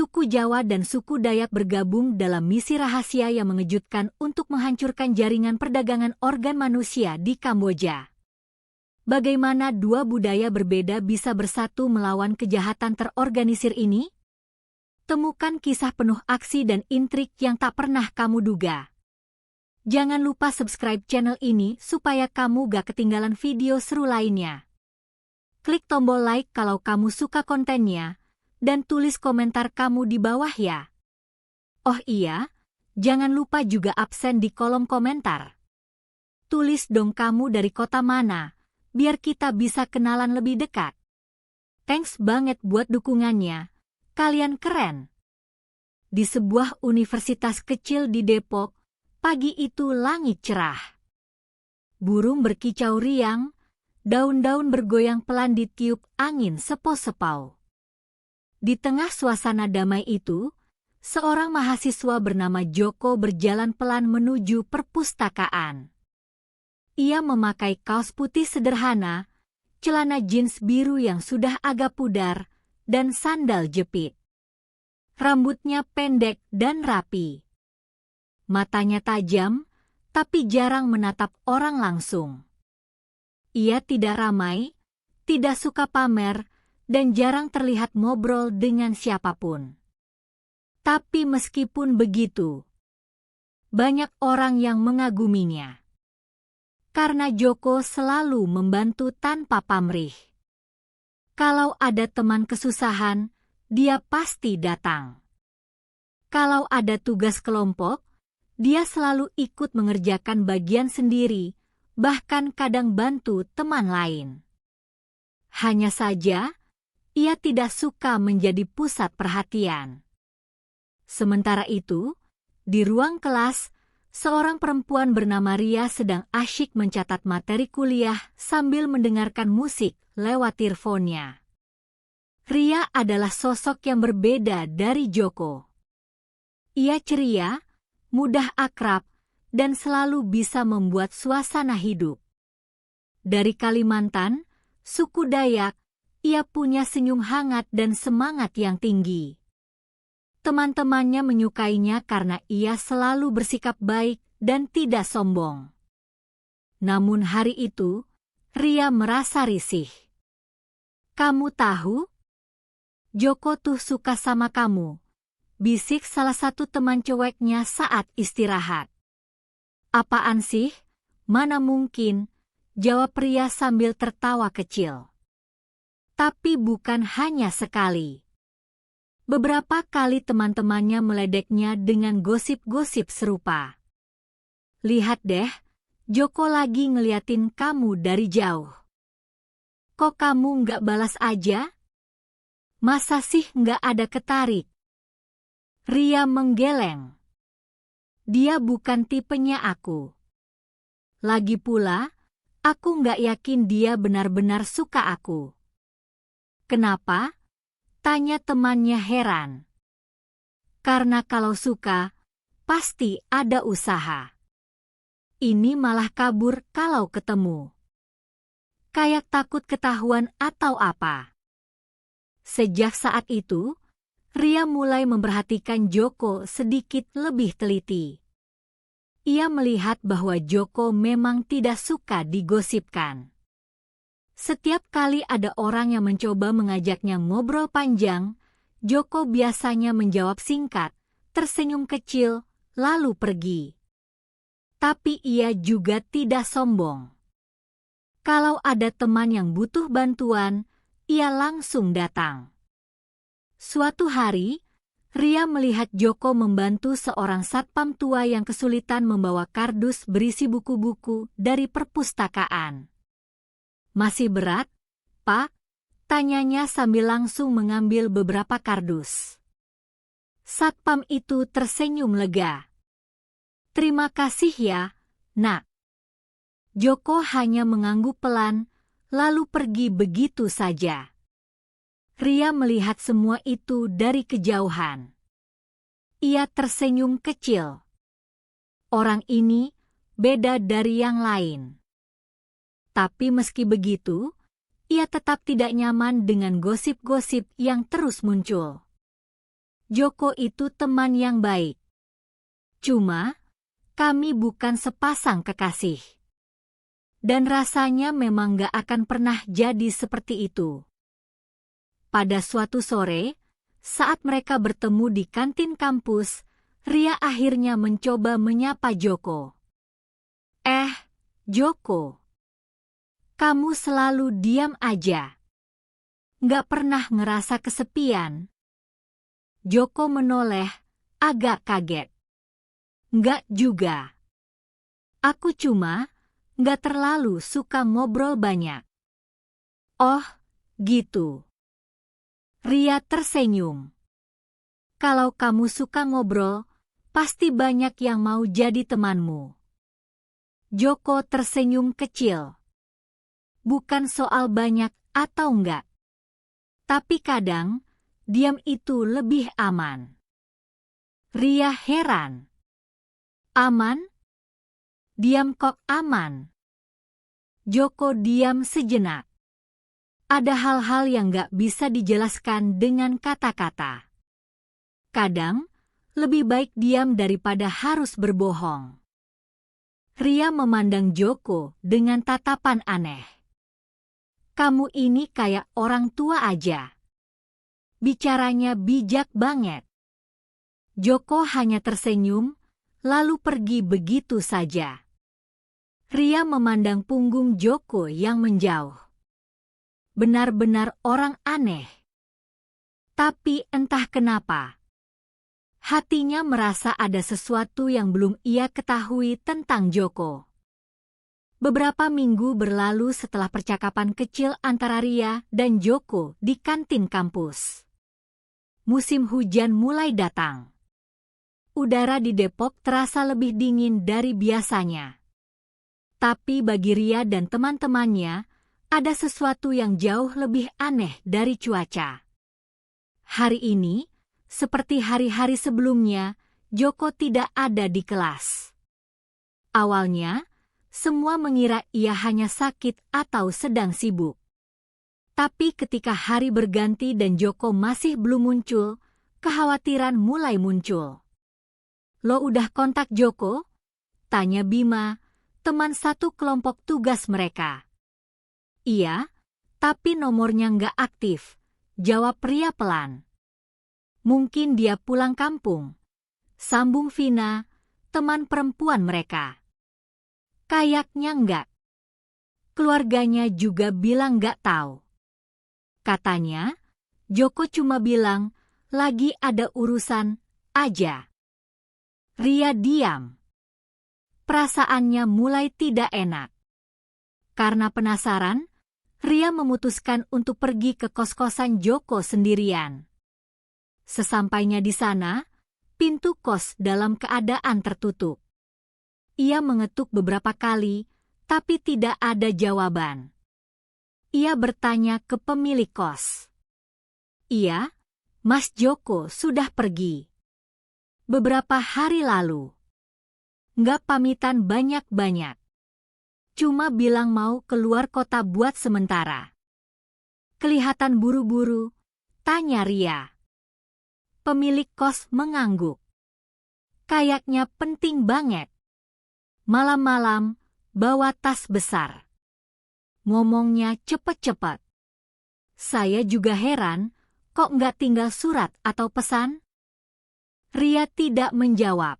suku Jawa dan suku Dayak bergabung dalam misi rahasia yang mengejutkan untuk menghancurkan jaringan perdagangan organ manusia di Kamboja. Bagaimana dua budaya berbeda bisa bersatu melawan kejahatan terorganisir ini? Temukan kisah penuh aksi dan intrik yang tak pernah kamu duga. Jangan lupa subscribe channel ini supaya kamu gak ketinggalan video seru lainnya. Klik tombol like kalau kamu suka kontennya, dan tulis komentar kamu di bawah ya. Oh iya, jangan lupa juga absen di kolom komentar. Tulis dong kamu dari kota mana, biar kita bisa kenalan lebih dekat. Thanks banget buat dukungannya, kalian keren. Di sebuah universitas kecil di Depok, pagi itu langit cerah. Burung berkicau riang, daun-daun bergoyang pelan ditiup angin sepau-sepau. Di tengah suasana damai itu, seorang mahasiswa bernama Joko berjalan pelan menuju perpustakaan. Ia memakai kaos putih sederhana, celana jeans biru yang sudah agak pudar, dan sandal jepit. Rambutnya pendek dan rapi. Matanya tajam, tapi jarang menatap orang langsung. Ia tidak ramai, tidak suka pamer, dan jarang terlihat ngobrol dengan siapapun. Tapi meskipun begitu, banyak orang yang mengaguminya. Karena Joko selalu membantu tanpa pamrih. Kalau ada teman kesusahan, dia pasti datang. Kalau ada tugas kelompok, dia selalu ikut mengerjakan bagian sendiri, bahkan kadang bantu teman lain. Hanya saja, ia tidak suka menjadi pusat perhatian. Sementara itu, di ruang kelas, seorang perempuan bernama Ria sedang asyik mencatat materi kuliah sambil mendengarkan musik lewat earphone-nya. Ria adalah sosok yang berbeda dari Joko. Ia ceria, mudah akrab, dan selalu bisa membuat suasana hidup. Dari Kalimantan, suku Dayak, ia punya senyum hangat dan semangat yang tinggi. Teman-temannya menyukainya karena ia selalu bersikap baik dan tidak sombong. Namun hari itu, Ria merasa risih. "Kamu tahu? Joko tuh suka sama kamu," bisik salah satu teman cueknya saat istirahat. "Apaan sih? Mana mungkin," jawab Ria sambil tertawa kecil. Tapi bukan hanya sekali. Beberapa kali teman-temannya meledeknya dengan gosip-gosip serupa. "Lihat deh, Joko lagi ngeliatin kamu dari jauh. Kok kamu nggak balas aja? Masa sih nggak ada ketarik?" Ria menggeleng. "Dia bukan tipenya aku. Lagi pula, aku nggak yakin dia benar-benar suka aku." "Kenapa?" tanya temannya heran. "Karena kalau suka, pasti ada usaha. Ini malah kabur kalau ketemu. Kayak takut ketahuan atau apa." Sejak saat itu, Ria mulai memperhatikan Joko sedikit lebih teliti. Ia melihat bahwa Joko memang tidak suka digosipkan. Setiap kali ada orang yang mencoba mengajaknya ngobrol panjang, Joko biasanya menjawab singkat, tersenyum kecil, lalu pergi. Tapi ia juga tidak sombong. Kalau ada teman yang butuh bantuan, ia langsung datang. Suatu hari, Ria melihat Joko membantu seorang satpam tua yang kesulitan membawa kardus berisi buku-buku dari perpustakaan. "Masih berat, Pak?" tanyanya sambil langsung mengambil beberapa kardus. Satpam itu tersenyum lega. "Terima kasih ya, Nak." Joko hanya mengangguk pelan, lalu pergi begitu saja. Ria melihat semua itu dari kejauhan. Ia tersenyum kecil. Orang ini beda dari yang lain. Tapi meski begitu, ia tetap tidak nyaman dengan gosip-gosip yang terus muncul. Joko itu teman yang baik. Cuma, kami bukan sepasang kekasih. Dan rasanya memang gak akan pernah jadi seperti itu. Pada suatu sore, saat mereka bertemu di kantin kampus, Ria akhirnya mencoba menyapa Joko. Joko, kamu selalu diam aja. Gak pernah ngerasa kesepian. Joko menoleh, agak kaget. Nggak juga. Aku cuma nggak terlalu suka ngobrol banyak. Oh, gitu. Ria tersenyum. Kalau kamu suka ngobrol, pasti banyak yang mau jadi temanmu. Joko tersenyum kecil. Bukan soal banyak atau enggak. Tapi kadang, diam itu lebih aman. Ria heran. Aman? Diam kok aman? Joko diam sejenak. Ada hal-hal yang gak bisa dijelaskan dengan kata-kata. Kadang, lebih baik diam daripada harus berbohong. Ria memandang Joko dengan tatapan aneh. Kamu ini kayak orang tua aja. Bicaranya bijak banget. Joko hanya tersenyum, lalu pergi begitu saja. Ria memandang punggung Joko yang menjauh. Benar-benar orang aneh. Tapi entah kenapa, hatinya merasa ada sesuatu yang belum ia ketahui tentang Joko. Beberapa minggu berlalu setelah percakapan kecil antara Ria dan Joko di kantin kampus. Musim hujan mulai datang. Udara di Depok terasa lebih dingin dari biasanya. Tapi bagi Ria dan teman-temannya, ada sesuatu yang jauh lebih aneh dari cuaca. Hari ini, seperti hari-hari sebelumnya, Joko tidak ada di kelas. Awalnya, semua mengira ia hanya sakit atau sedang sibuk. Tapi ketika hari berganti dan Joko masih belum muncul, kekhawatiran mulai muncul. Lo udah kontak Joko? Tanya Bima, teman satu kelompok tugas mereka. Iya, tapi nomornya nggak aktif, jawab Ria pelan. Mungkin dia pulang kampung, sambung Vina, teman perempuan mereka. Kayaknya nggak. Keluarganya juga bilang nggak tahu. Katanya, Joko cuma bilang, lagi ada urusan aja. Ria diam. Perasaannya mulai tidak enak. Karena penasaran, Ria memutuskan untuk pergi ke kos-kosan Joko sendirian. Sesampainya di sana, pintu kos dalam keadaan tertutup. Ia mengetuk beberapa kali, tapi tidak ada jawaban. Ia bertanya ke pemilik kos. Iya, Mas Joko sudah pergi. Beberapa hari lalu. Nggak pamitan banyak-banyak. Cuma bilang mau keluar kota buat sementara. Kelihatan buru-buru, tanya Ria. Pemilik kos mengangguk. Kayaknya penting banget. Malam-malam, bawa tas besar. Ngomongnya cepet-cepet. Saya juga heran, kok nggak tinggal surat atau pesan? Ria tidak menjawab.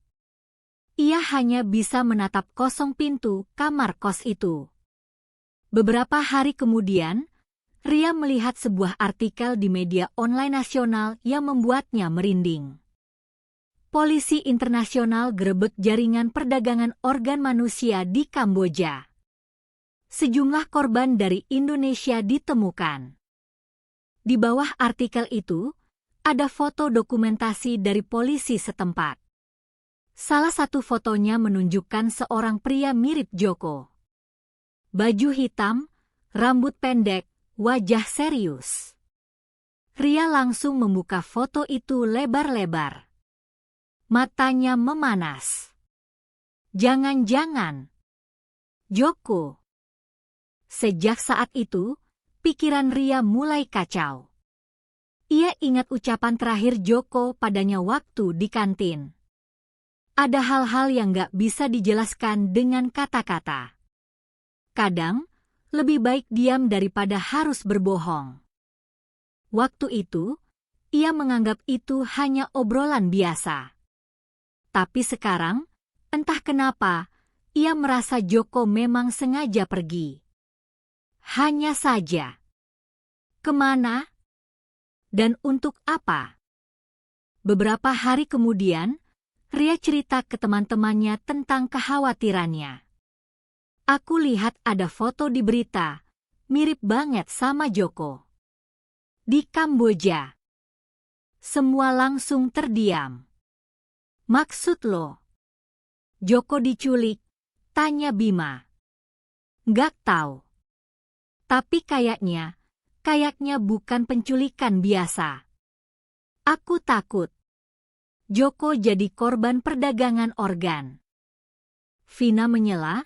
Ia hanya bisa menatap kosong pintu kamar kos itu. Beberapa hari kemudian, Ria melihat sebuah artikel di media online nasional yang membuatnya merinding. Polisi internasional gerebek jaringan perdagangan organ manusia di Kamboja. Sejumlah korban dari Indonesia ditemukan. Di bawah artikel itu, ada foto dokumentasi dari polisi setempat. Salah satu fotonya menunjukkan seorang pria mirip Joko. Baju hitam, rambut pendek, wajah serius. Ria langsung membuka foto itu lebar-lebar. Matanya memanas. Jangan-jangan Joko. Sejak saat itu, pikiran Ria mulai kacau. Ia ingat ucapan terakhir Joko padanya waktu di kantin. Ada hal-hal yang gak bisa dijelaskan dengan kata-kata. Kadang, lebih baik diam daripada harus berbohong. Waktu itu, ia menganggap itu hanya obrolan biasa. Tapi sekarang, entah kenapa, ia merasa Joko memang sengaja pergi. Hanya saja. Kemana? Dan untuk apa? Beberapa hari kemudian, Ria cerita ke teman-temannya tentang kekhawatirannya. Aku lihat ada foto di berita, mirip banget sama Joko. Di Kamboja. Semua langsung terdiam. Maksud lo? Joko diculik, tanya Bima. Gak tahu. Tapi kayaknya bukan penculikan biasa. Aku takut Joko jadi korban perdagangan organ. Vina menyela,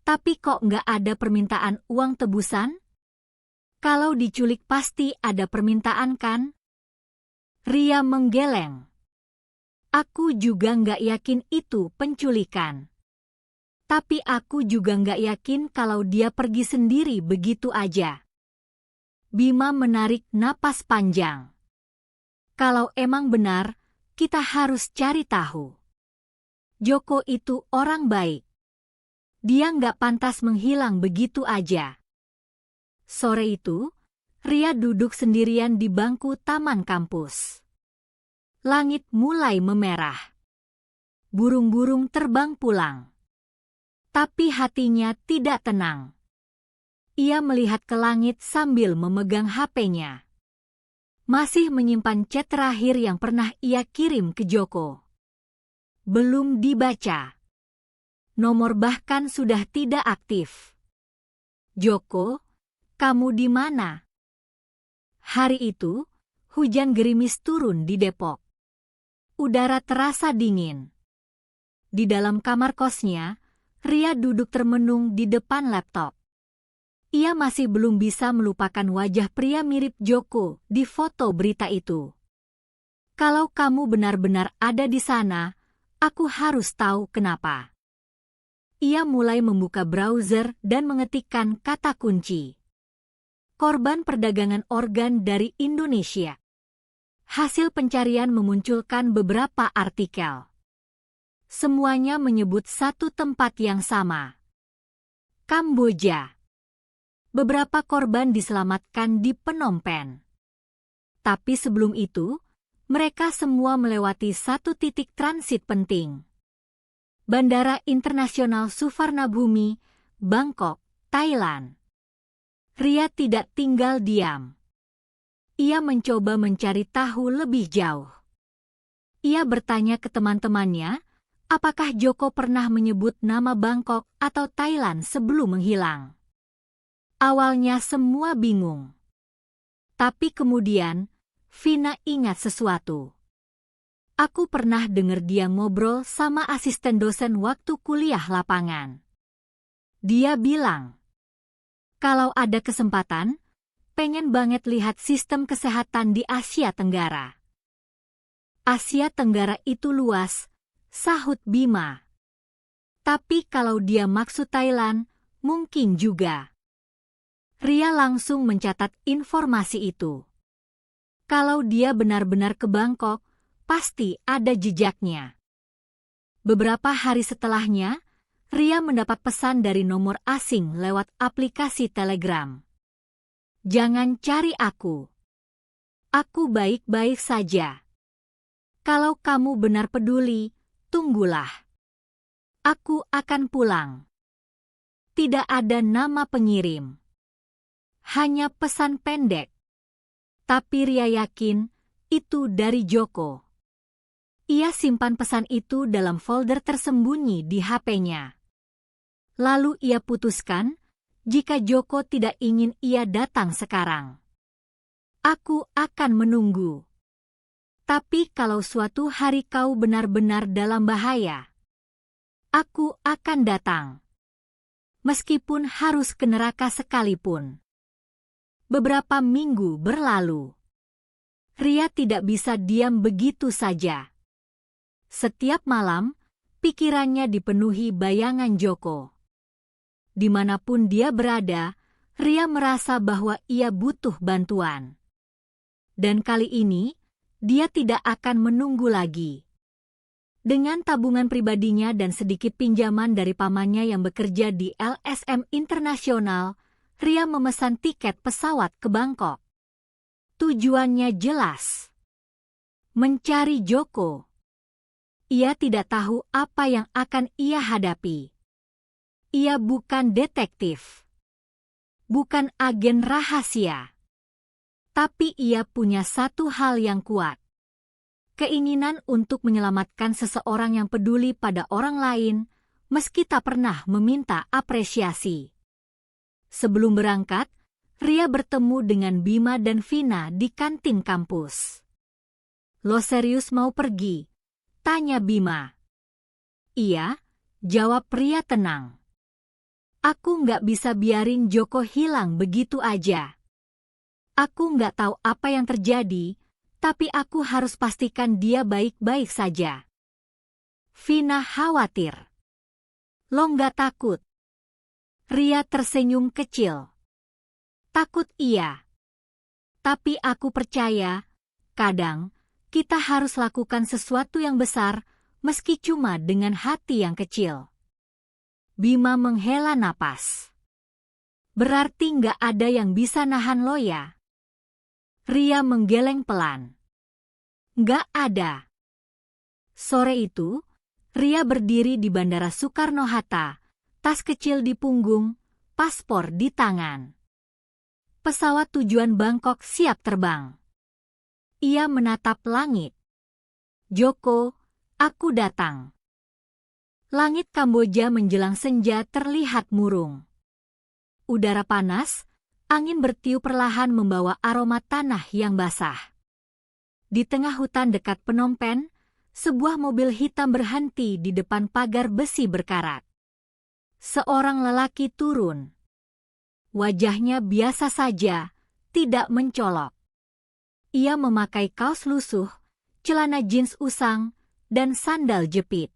tapi kok nggak ada permintaan uang tebusan? Kalau diculik pasti ada permintaan kan? Ria menggeleng. Aku juga nggak yakin itu penculikan. Tapi aku juga nggak yakin kalau dia pergi sendiri begitu aja. Bima menarik napas panjang. Kalau emang benar, kita harus cari tahu. Joko itu orang baik. Dia nggak pantas menghilang begitu aja. Sore itu, Ria duduk sendirian di bangku taman kampus. Langit mulai memerah. Burung-burung terbang pulang. Tapi hatinya tidak tenang. Ia melihat ke langit sambil memegang HP-nya. Masih menyimpan chat terakhir yang pernah ia kirim ke Joko. Belum dibaca. Nomor bahkan sudah tidak aktif. Joko, kamu di mana? Hari itu, hujan gerimis turun di Depok. Udara terasa dingin. Di dalam kamar kosnya, Ria duduk termenung di depan laptop. Ia masih belum bisa melupakan wajah pria mirip Joko di foto berita itu. Kalau kamu benar-benar ada di sana, aku harus tahu kenapa. Ia mulai membuka browser dan mengetikkan kata kunci. Korban perdagangan organ dari Indonesia. Hasil pencarian memunculkan beberapa artikel. Semuanya menyebut satu tempat yang sama. Kamboja. Beberapa korban diselamatkan di Phnom Penh. Tapi sebelum itu, mereka semua melewati satu titik transit penting. Bandara Internasional Suvarnabhumi, Bangkok, Thailand. Ria tidak tinggal diam. Ia mencoba mencari tahu lebih jauh. Ia bertanya ke teman-temannya, apakah Joko pernah menyebut nama Bangkok atau Thailand sebelum menghilang. Awalnya semua bingung. Tapi kemudian, Vina ingat sesuatu. Aku pernah dengar dia ngobrol sama asisten dosen waktu kuliah lapangan. Dia bilang, kalau ada kesempatan, pengen banget lihat sistem kesehatan di Asia Tenggara. Asia Tenggara itu luas, sahut Bima. Tapi kalau dia maksud Thailand, mungkin juga. Ria langsung mencatat informasi itu. Kalau dia benar-benar ke Bangkok, pasti ada jejaknya. Beberapa hari setelahnya, Ria mendapat pesan dari nomor asing lewat aplikasi Telegram. Jangan cari aku. Aku baik-baik saja. Kalau kamu benar peduli, tunggulah. Aku akan pulang. Tidak ada nama pengirim. Hanya pesan pendek. Tapi Ria yakin itu dari Joko. Ia simpan pesan itu dalam folder tersembunyi di HP-nya. Lalu ia putuskan, jika Joko tidak ingin ia datang sekarang. Aku akan menunggu. Tapi kalau suatu hari kau benar-benar dalam bahaya, aku akan datang. Meskipun harus ke neraka sekalipun. Beberapa minggu berlalu. Ria tidak bisa diam begitu saja. Setiap malam, pikirannya dipenuhi bayangan Joko. Dimanapun dia berada, Ria merasa bahwa ia butuh bantuan. Dan kali ini, dia tidak akan menunggu lagi. Dengan tabungan pribadinya dan sedikit pinjaman dari pamannya yang bekerja di LSM Internasional, Ria memesan tiket pesawat ke Bangkok. Tujuannya jelas. Mencari Joko. Ia tidak tahu apa yang akan ia hadapi. Ia bukan detektif. Bukan agen rahasia. Tapi ia punya satu hal yang kuat. Keinginan untuk menyelamatkan seseorang yang peduli pada orang lain, meski tak pernah meminta apresiasi. Sebelum berangkat, Ria bertemu dengan Bima dan Vina di kantin kampus. "Lo serius mau pergi?" tanya Bima. "Iya," jawab Ria tenang. "Aku nggak bisa biarin Joko hilang begitu aja. Aku nggak tahu apa yang terjadi, tapi aku harus pastikan dia baik-baik saja." Vina khawatir. "Lo nggak takut?" Ria tersenyum kecil. "Takut iya. Tapi aku percaya, kadang kita harus lakukan sesuatu yang besar, meski cuma dengan hati yang kecil." Bima menghela napas. "Berarti nggak ada yang bisa nahan lo ya?" Ria menggeleng pelan. "Nggak ada." Sore itu, Ria berdiri di Bandara Soekarno-Hatta, tas kecil di punggung, paspor di tangan. Pesawat tujuan Bangkok siap terbang. Ia menatap langit. "Joko, aku datang." Langit Kamboja menjelang senja terlihat murung. Udara panas, angin bertiup perlahan membawa aroma tanah yang basah. Di tengah hutan dekat Phnom Penh, sebuah mobil hitam berhenti di depan pagar besi berkarat. Seorang lelaki turun. Wajahnya biasa saja, tidak mencolok. Ia memakai kaos lusuh, celana jeans usang, dan sandal jepit.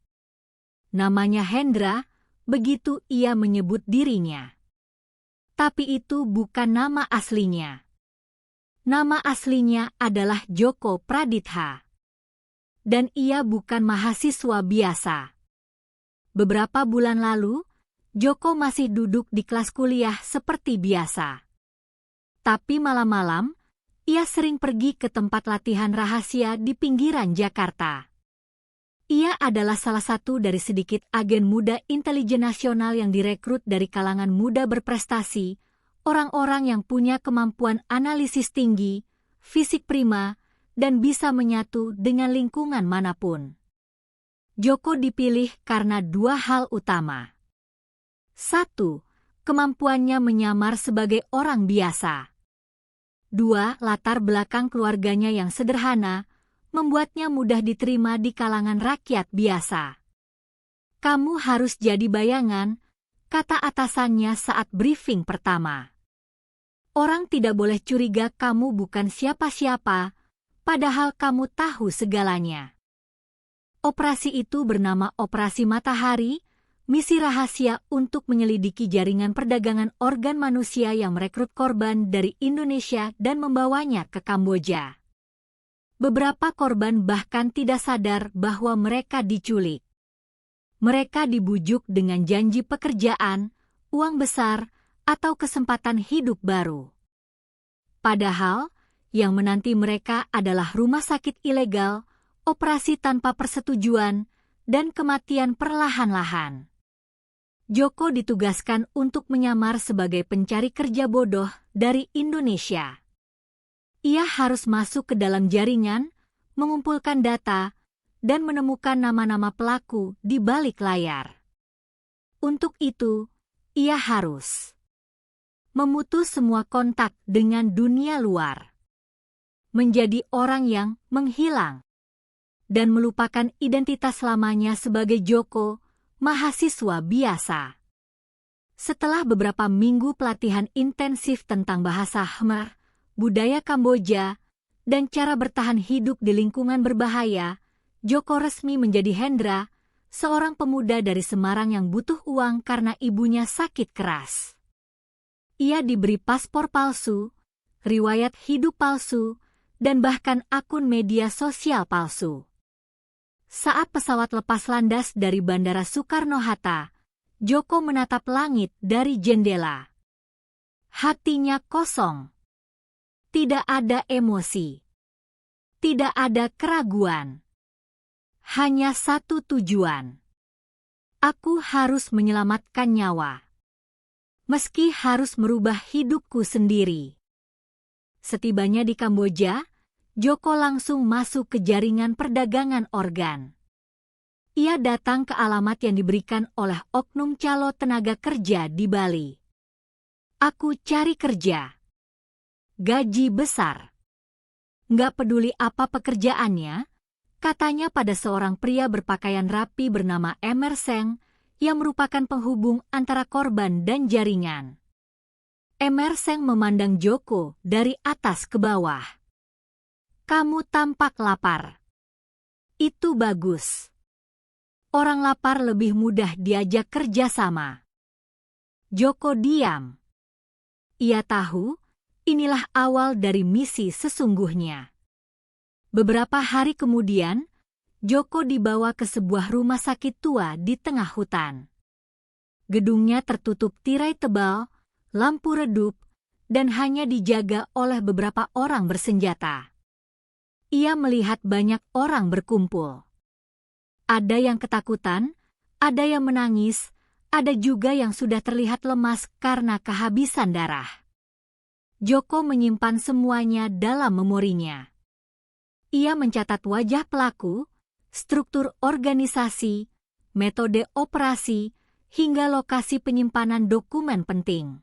Namanya Hendra, begitu ia menyebut dirinya. Tapi itu bukan nama aslinya. Nama aslinya adalah Joko Praditha. Dan ia bukan mahasiswa biasa. Beberapa bulan lalu, Joko masih duduk di kelas kuliah seperti biasa. Tapi malam-malam, ia sering pergi ke tempat latihan rahasia di pinggiran Jakarta. Ia adalah salah satu dari sedikit agen muda intelijen nasional yang direkrut dari kalangan muda berprestasi, orang-orang yang punya kemampuan analisis tinggi, fisik prima, dan bisa menyatu dengan lingkungan manapun. Joko dipilih karena dua hal utama. 1. Kemampuannya menyamar sebagai orang biasa. 2. Latar belakang keluarganya yang sederhana, membuatnya mudah diterima di kalangan rakyat biasa. "Kamu harus jadi bayangan," kata atasannya saat briefing pertama. "Orang tidak boleh curiga kamu bukan siapa-siapa, padahal kamu tahu segalanya." Operasi itu bernama Operasi Matahari, misi rahasia untuk menyelidiki jaringan perdagangan organ manusia yang merekrut korban dari Indonesia dan membawanya ke Kamboja. Beberapa korban bahkan tidak sadar bahwa mereka diculik. Mereka dibujuk dengan janji pekerjaan, uang besar, atau kesempatan hidup baru. Padahal, yang menanti mereka adalah rumah sakit ilegal, operasi tanpa persetujuan, dan kematian perlahan-lahan. Joko ditugaskan untuk menyamar sebagai pencari kerja bodoh dari Indonesia. Ia harus masuk ke dalam jaringan, mengumpulkan data, dan menemukan nama-nama pelaku di balik layar. Untuk itu, ia harus memutus semua kontak dengan dunia luar, menjadi orang yang menghilang, dan melupakan identitas lamanya sebagai Joko, mahasiswa biasa. Setelah beberapa minggu pelatihan intensif tentang bahasa Khmer, budaya Kamboja, dan cara bertahan hidup di lingkungan berbahaya, Joko resmi menjadi Hendra, seorang pemuda dari Semarang yang butuh uang karena ibunya sakit keras. Ia diberi paspor palsu, riwayat hidup palsu, dan bahkan akun media sosial palsu. Saat pesawat lepas landas dari Bandara Soekarno-Hatta, Joko menatap langit dari jendela. Hatinya kosong. Tidak ada emosi. Tidak ada keraguan. Hanya satu tujuan. Aku harus menyelamatkan nyawa. Meski harus merubah hidupku sendiri. Setibanya di Kamboja, Joko langsung masuk ke jaringan perdagangan organ. Ia datang ke alamat yang diberikan oleh oknum calo tenaga kerja di Bali. Aku cari kerja. Gaji besar. Nggak peduli apa pekerjaannya, katanya pada seorang pria berpakaian rapi bernama Emerseng yang merupakan penghubung antara korban dan jaringan. Emerseng memandang Joko dari atas ke bawah. Kamu tampak lapar. Itu bagus. Orang lapar lebih mudah diajak kerja sama. Joko diam. Ia tahu, inilah awal dari misi sesungguhnya. Beberapa hari kemudian, Joko dibawa ke sebuah rumah sakit tua di tengah hutan. Gedungnya tertutup tirai tebal, lampu redup, dan hanya dijaga oleh beberapa orang bersenjata. Ia melihat banyak orang berkumpul. Ada yang ketakutan, ada yang menangis, ada juga yang sudah terlihat lemas karena kehabisan darah. Joko menyimpan semuanya dalam memorinya. Ia mencatat wajah pelaku, struktur organisasi, metode operasi, hingga lokasi penyimpanan dokumen penting.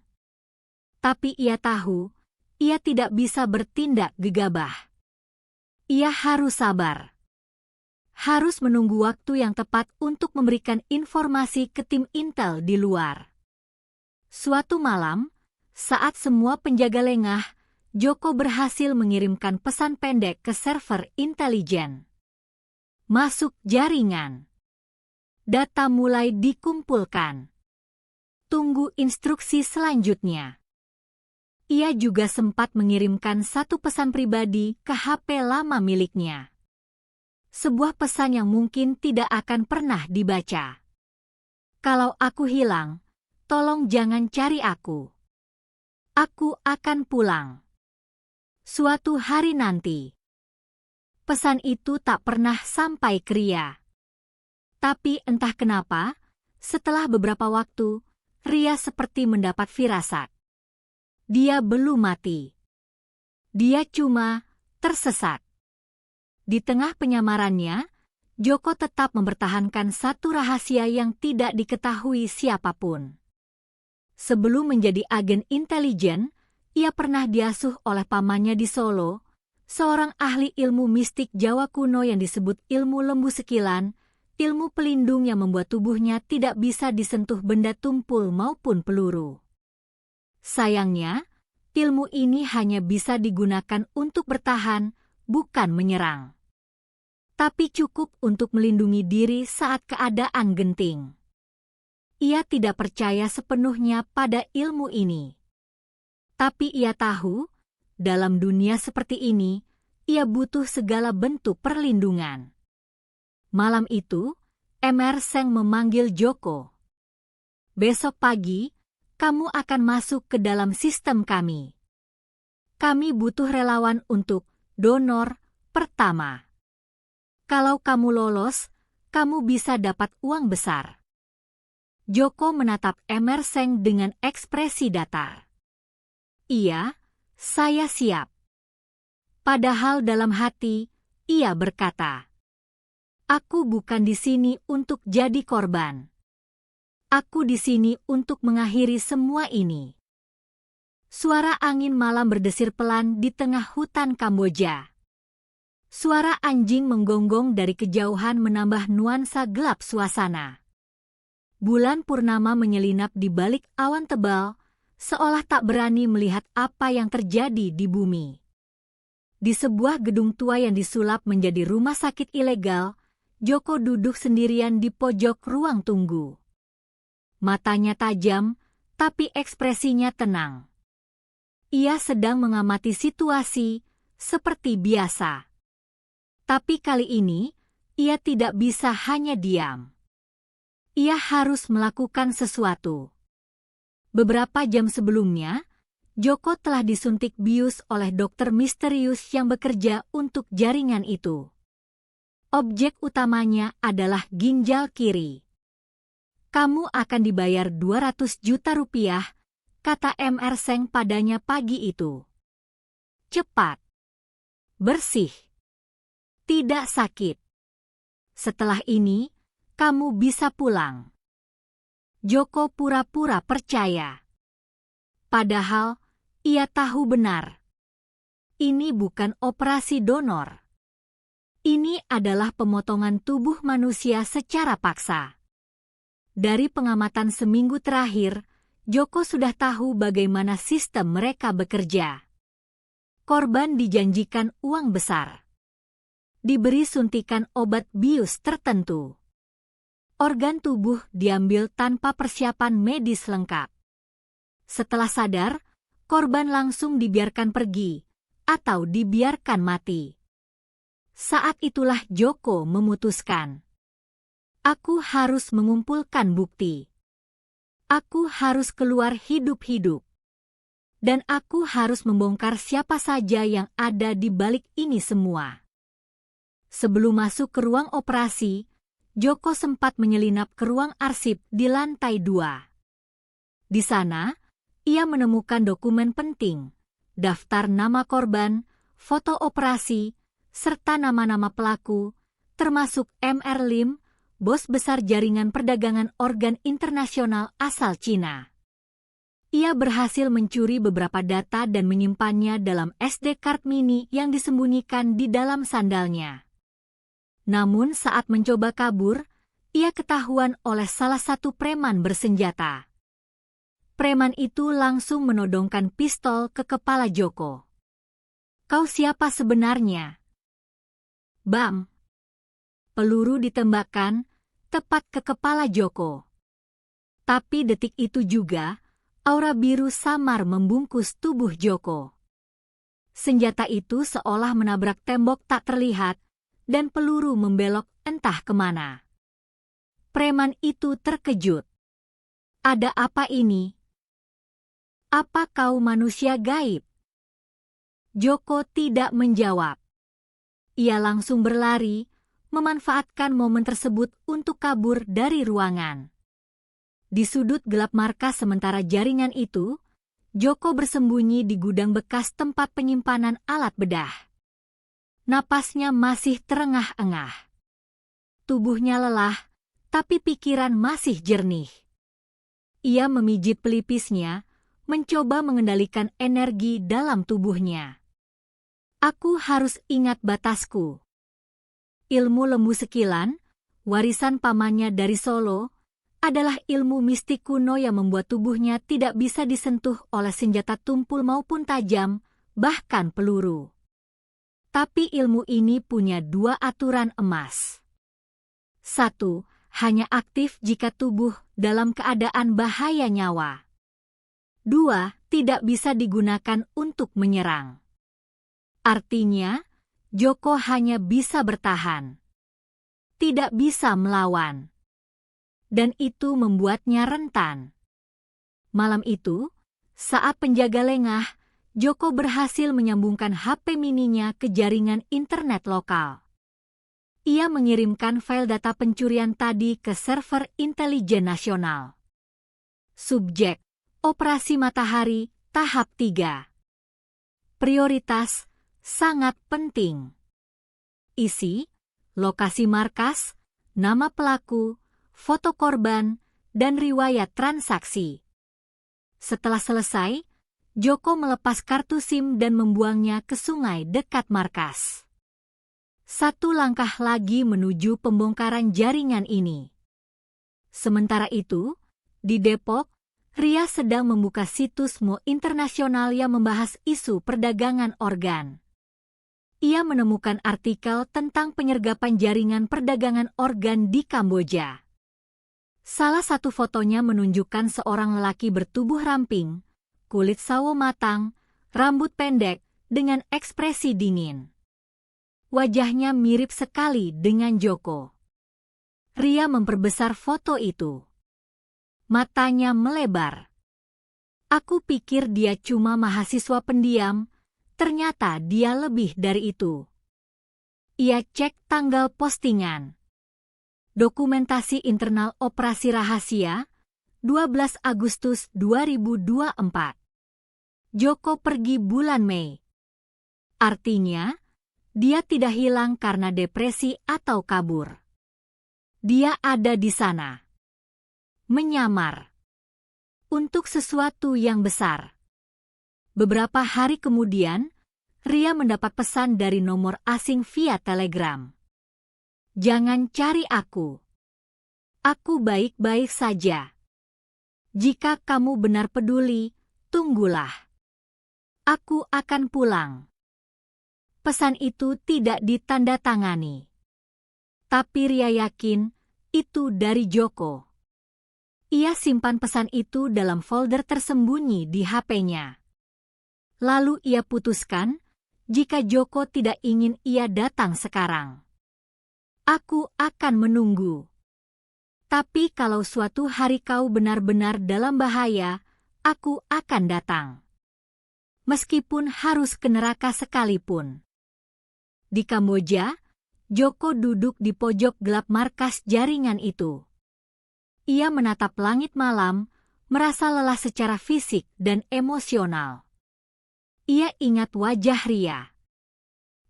Tapi ia tahu, ia tidak bisa bertindak gegabah. Ia harus sabar. Harus menunggu waktu yang tepat untuk memberikan informasi ke tim intel di luar. Suatu malam, saat semua penjaga lengah, Joko berhasil mengirimkan pesan pendek ke server intelijen. Masuk jaringan. Data mulai dikumpulkan. Tunggu instruksi selanjutnya. Ia juga sempat mengirimkan satu pesan pribadi ke HP lama miliknya. Sebuah pesan yang mungkin tidak akan pernah dibaca. Kalau aku hilang, tolong jangan cari aku. Aku akan pulang. Suatu hari nanti. Pesan itu tak pernah sampai ke Ria. Tapi entah kenapa, setelah beberapa waktu, Ria seperti mendapat firasat. Dia belum mati. Dia cuma tersesat. Di tengah penyamarannya, Joko tetap mempertahankan satu rahasia yang tidak diketahui siapapun. Sebelum menjadi agen intelijen, ia pernah diasuh oleh pamannya di Solo, seorang ahli ilmu mistik Jawa kuno yang disebut ilmu lembu sekilan, ilmu pelindung yang membuat tubuhnya tidak bisa disentuh benda tumpul maupun peluru. Sayangnya, ilmu ini hanya bisa digunakan untuk bertahan, bukan menyerang. Tapi cukup untuk melindungi diri saat keadaan genting. Ia tidak percaya sepenuhnya pada ilmu ini. Tapi ia tahu, dalam dunia seperti ini, ia butuh segala bentuk perlindungan. Malam itu, Emerseng memanggil Joko. Besok pagi, kamu akan masuk ke dalam sistem kami. Kami butuh relawan untuk donor pertama. Kalau kamu lolos, kamu bisa dapat uang besar. Joko menatap Emerseng dengan ekspresi datar. Iya, saya siap. Padahal dalam hati, ia berkata, aku bukan di sini untuk jadi korban. Aku di sini untuk mengakhiri semua ini. Suara angin malam berdesir pelan di tengah hutan Kamboja. Suara anjing menggonggong dari kejauhan menambah nuansa gelap suasana. Bulan purnama menyelinap di balik awan tebal, seolah tak berani melihat apa yang terjadi di bumi. Di sebuah gedung tua yang disulap menjadi rumah sakit ilegal, Joko duduk sendirian di pojok ruang tunggu. Matanya tajam, tapi ekspresinya tenang. Ia sedang mengamati situasi seperti biasa. Tapi kali ini, ia tidak bisa hanya diam. Ia harus melakukan sesuatu. Beberapa jam sebelumnya, Joko telah disuntik bius oleh dokter misterius yang bekerja untuk jaringan itu. Objek utamanya adalah ginjal kiri. Kamu akan dibayar 200 juta rupiah, kata Mr. Seng padanya pagi itu. Cepat. Bersih. Tidak sakit. Setelah ini, kamu bisa pulang. Joko pura-pura percaya. Padahal, ia tahu benar. Ini bukan operasi donor. Ini adalah pemotongan tubuh manusia secara paksa. Dari pengamatan seminggu terakhir, Joko sudah tahu bagaimana sistem mereka bekerja. Korban dijanjikan uang besar. Diberi suntikan obat bius tertentu. Organ tubuh diambil tanpa persiapan medis lengkap. Setelah sadar, korban langsung dibiarkan pergi atau dibiarkan mati. Saat itulah Joko memutuskan. Aku harus mengumpulkan bukti. Aku harus keluar hidup-hidup. Dan aku harus membongkar siapa saja yang ada di balik ini semua. Sebelum masuk ke ruang operasi, Joko sempat menyelinap ke ruang arsip di lantai 2. Di sana, ia menemukan dokumen penting, daftar nama korban, foto operasi, serta nama-nama pelaku, termasuk Mr. Lim, bos besar jaringan perdagangan organ internasional asal Cina. Ia berhasil mencuri beberapa data dan menyimpannya dalam SD card mini yang disembunyikan di dalam sandalnya. Namun saat mencoba kabur, ia ketahuan oleh salah satu preman bersenjata. Preman itu langsung menodongkan pistol ke kepala Joko. Kau siapa sebenarnya? Bam! Peluru ditembakkan tepat ke kepala Joko. Tapi detik itu juga, aura biru samar membungkus tubuh Joko. Senjata itu seolah menabrak tembok tak terlihat, dan peluru membelok entah kemana. Preman itu terkejut. Ada apa ini? Apa kau manusia gaib? Joko tidak menjawab. Ia langsung berlari, memanfaatkan momen tersebut untuk kabur dari ruangan. Di sudut gelap markas sementara jaringan itu, Joko bersembunyi di gudang bekas tempat penyimpanan alat bedah. Napasnya masih terengah-engah. Tubuhnya lelah, tapi pikiran masih jernih. Ia memijit pelipisnya, mencoba mengendalikan energi dalam tubuhnya. Aku harus ingat batasku. Ilmu lembu sekilan, warisan pamannya dari Solo, adalah ilmu mistik kuno yang membuat tubuhnya tidak bisa disentuh oleh senjata tumpul maupun tajam, bahkan peluru. Tapi ilmu ini punya 2 aturan emas. 1. Hanya aktif jika tubuh dalam keadaan bahaya nyawa. 2. Tidak bisa digunakan untuk menyerang. Artinya, Joko hanya bisa bertahan. Tidak bisa melawan. Dan itu membuatnya rentan. Malam itu, saat penjaga lengah, Joko berhasil menyambungkan HP mininya ke jaringan internet lokal. Ia mengirimkan file data pencurian tadi ke server intelijen nasional. Subjek, Operasi Matahari, tahap 3. Prioritas, sangat penting. Isi, lokasi markas, nama pelaku, foto korban, dan riwayat transaksi. Setelah selesai, Joko melepas kartu SIM dan membuangnya ke sungai dekat markas. 1 langkah lagi menuju pembongkaran jaringan ini. Sementara itu, di Depok, Ria sedang membuka situs Mo internasional yang membahas isu perdagangan organ. ia menemukan artikel tentang penyergapan jaringan perdagangan organ di Kamboja. Salah satu fotonya menunjukkan seorang lelaki bertubuh ramping, kulit sawo matang, rambut pendek, dengan ekspresi dingin. Wajahnya mirip sekali dengan Joko. Ria memperbesar foto itu. Matanya melebar. Aku pikir dia cuma mahasiswa pendiam, ternyata dia lebih dari itu. Ia cek tanggal postingan. Dokumentasi internal operasi rahasia, 12 Agustus 2024. Joko pergi bulan Mei. Artinya, dia tidak hilang karena depresi atau kabur. Dia ada di sana. Menyamar. Untuk sesuatu yang besar. Beberapa hari kemudian, Ria mendapat pesan dari nomor asing via Telegram. Jangan cari aku. Aku baik-baik saja. Jika kamu benar peduli, tunggulah. Aku akan pulang. Pesan itu tidak ditandatangani. Tapi Ria yakin itu dari Joko. Ia simpan pesan itu dalam folder tersembunyi di HP-nya. Lalu ia putuskan, jika Joko tidak ingin ia datang sekarang. Aku akan menunggu. Tapi kalau suatu hari kau benar-benar dalam bahaya, aku akan datang. Meskipun harus ke neraka sekalipun. Di Kamboja, Joko duduk di pojok gelap markas jaringan itu. Ia menatap langit malam, merasa lelah secara fisik dan emosional. Ia ingat wajah Ria.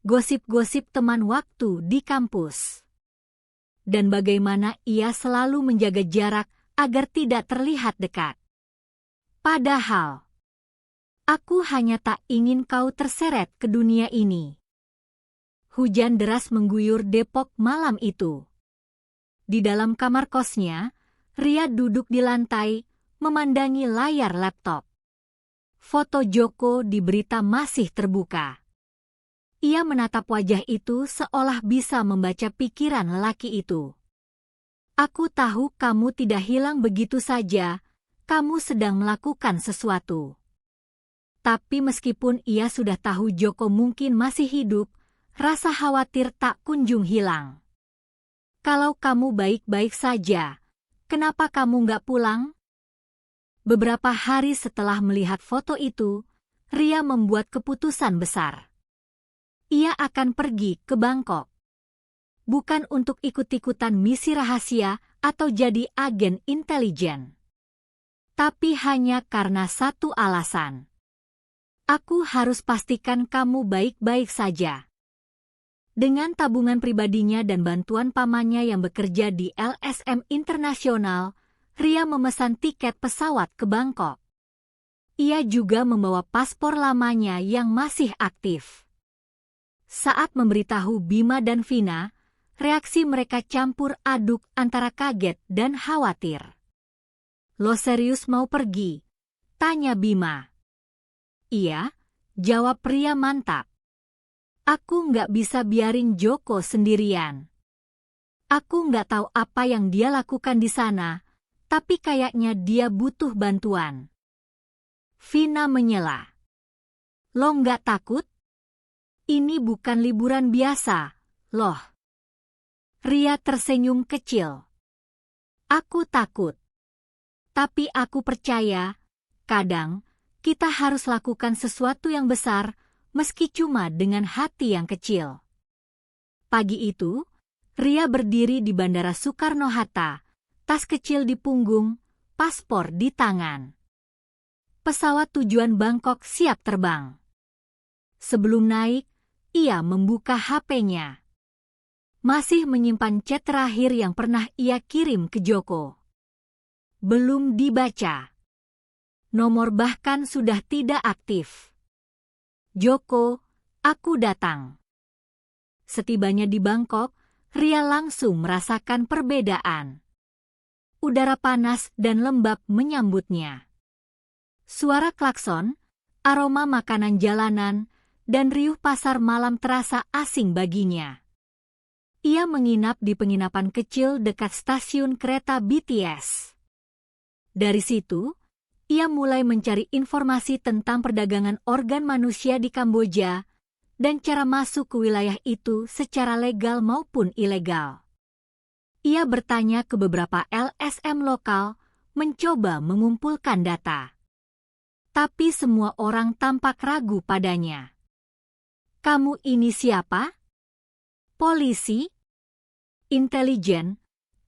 Gosip-gosip teman waktu di kampus. Dan bagaimana ia selalu menjaga jarak agar tidak terlihat dekat. Padahal, aku hanya tak ingin kau terseret ke dunia ini. Hujan deras mengguyur Depok malam itu. Di dalam kamar kosnya, Ria duduk di lantai, memandangi layar laptop. Foto Joko di berita masih terbuka. Ia menatap wajah itu seolah bisa membaca pikiran lelaki itu. Aku tahu kamu tidak hilang begitu saja, kamu sedang melakukan sesuatu. Tapi meskipun ia sudah tahu Joko mungkin masih hidup, rasa khawatir tak kunjung hilang. Kalau kamu baik-baik saja, kenapa kamu nggak pulang? Beberapa hari setelah melihat foto itu, Ria membuat keputusan besar. Ia akan pergi ke Bangkok. Bukan untuk ikut-ikutan misi rahasia atau jadi agen intelijen. Tapi hanya karena satu alasan. Aku harus pastikan kamu baik-baik saja. Dengan tabungan pribadinya dan bantuan pamannya yang bekerja di LSM Internasional, Ria memesan tiket pesawat ke Bangkok. Ia juga membawa paspor lamanya yang masih aktif. Saat memberitahu Bima dan Vina, reaksi mereka campur aduk antara kaget dan khawatir. Lo serius mau pergi? Tanya Bima. Iya, jawab Ria mantap. Aku nggak bisa biarin Joko sendirian. Aku nggak tahu apa yang dia lakukan di sana, tapi kayaknya dia butuh bantuan. Vina menyela. Lo nggak takut? Ini bukan liburan biasa, loh. Ria tersenyum kecil. Aku takut. Tapi aku percaya, kadang kita harus lakukan sesuatu yang besar, meski cuma dengan hati yang kecil. Pagi itu, Ria berdiri di Bandara Soekarno-Hatta, tas kecil di punggung, paspor di tangan. Pesawat tujuan Bangkok siap terbang. Sebelum naik, ia membuka HP-nya. Masih menyimpan chat terakhir yang pernah ia kirim ke Joko. Belum dibaca. Nomor bahkan sudah tidak aktif. Joko, aku datang. Setibanya di Bangkok, Ria langsung merasakan perbedaan. Udara panas dan lembab menyambutnya. Suara klakson, aroma makanan jalanan, dan riuh pasar malam terasa asing baginya. Ia menginap di penginapan kecil dekat stasiun kereta BTS. Dari situ, ia mulai mencari informasi tentang perdagangan organ manusia di Kamboja dan cara masuk ke wilayah itu secara legal maupun ilegal. Ia bertanya ke beberapa LSM lokal, mencoba mengumpulkan data. Tapi semua orang tampak ragu padanya. "Kamu ini siapa? Polisi? Intelijen?"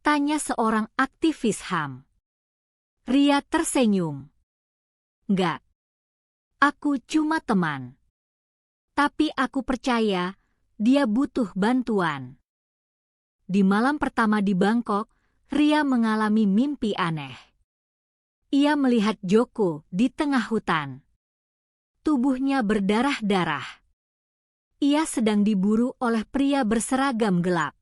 tanya seorang aktivis HAM. Ria tersenyum. "Enggak. Aku cuma teman. Tapi aku percaya dia butuh bantuan." Di malam pertama di Bangkok, Ria mengalami mimpi aneh. Ia melihat Joko di tengah hutan. Tubuhnya berdarah-darah. Ia sedang diburu oleh pria berseragam gelap.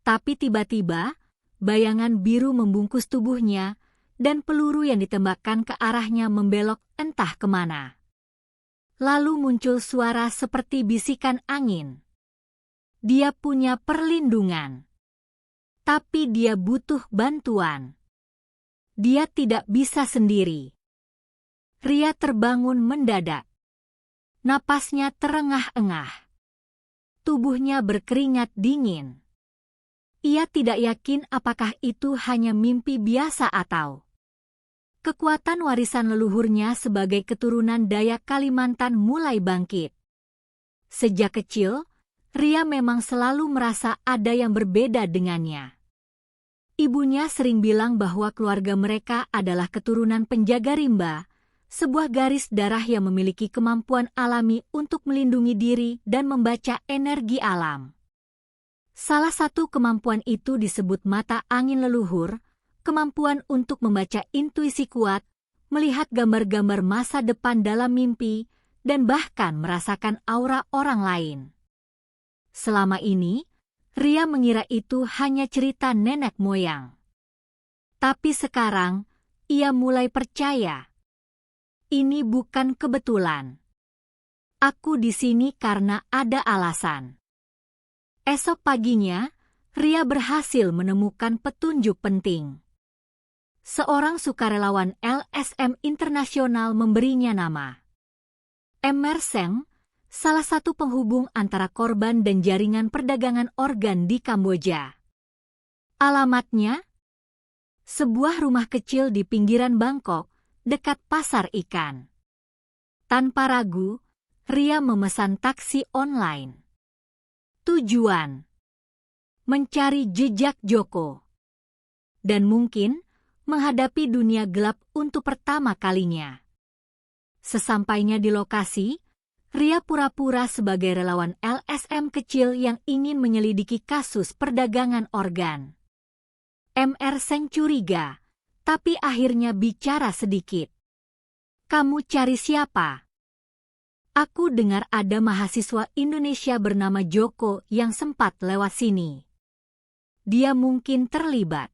Tapi tiba-tiba, bayangan biru membungkus tubuhnya dan peluru yang ditembakkan ke arahnya membelok entah kemana. Lalu muncul suara seperti bisikan angin. Dia punya perlindungan. Tapi dia butuh bantuan. Dia tidak bisa sendiri. Ria terbangun mendadak. Napasnya terengah-engah. Tubuhnya berkeringat dingin. Ia tidak yakin apakah itu hanya mimpi biasa atau kekuatan warisan leluhurnya sebagai keturunan Dayak Kalimantan mulai bangkit. Sejak kecil, Ria memang selalu merasa ada yang berbeda dengannya. Ibunya sering bilang bahwa keluarga mereka adalah keturunan penjaga rimba, sebuah garis darah yang memiliki kemampuan alami untuk melindungi diri dan membaca energi alam. Salah satu kemampuan itu disebut mata angin leluhur, kemampuan untuk membaca intuisi kuat, melihat gambar-gambar masa depan dalam mimpi, dan bahkan merasakan aura orang lain. Selama ini, Ria mengira itu hanya cerita nenek moyang. Tapi sekarang, ia mulai percaya. Ini bukan kebetulan. Aku di sini karena ada alasan. Esok paginya, Ria berhasil menemukan petunjuk penting. Seorang sukarelawan LSM internasional memberinya nama Emer Seng, salah satu penghubung antara korban dan jaringan perdagangan organ di Kamboja. Alamatnya? Sebuah rumah kecil di pinggiran Bangkok, dekat pasar ikan. Tanpa ragu, Ria memesan taksi online. Tujuan: mencari jejak Joko. Dan mungkin menghadapi dunia gelap untuk pertama kalinya. Sesampainya di lokasi, Ria pura-pura sebagai relawan LSM kecil yang ingin menyelidiki kasus perdagangan organ. Mr. Seng curiga, tapi akhirnya bicara sedikit. "Kamu cari siapa?" "Aku dengar ada mahasiswa Indonesia bernama Joko yang sempat lewat sini. Dia mungkin terlibat."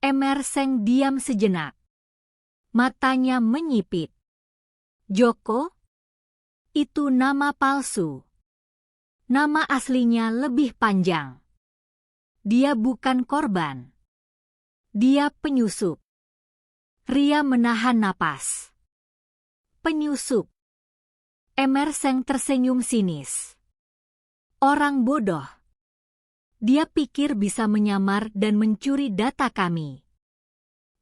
Emer Seng diam sejenak. Matanya menyipit. "Joko? Itu nama palsu. Nama aslinya lebih panjang. Dia bukan korban. Dia penyusup." Ria menahan napas. "Penyusup?" Emer Seng tersenyum sinis. "Orang bodoh. Dia pikir bisa menyamar dan mencuri data kami.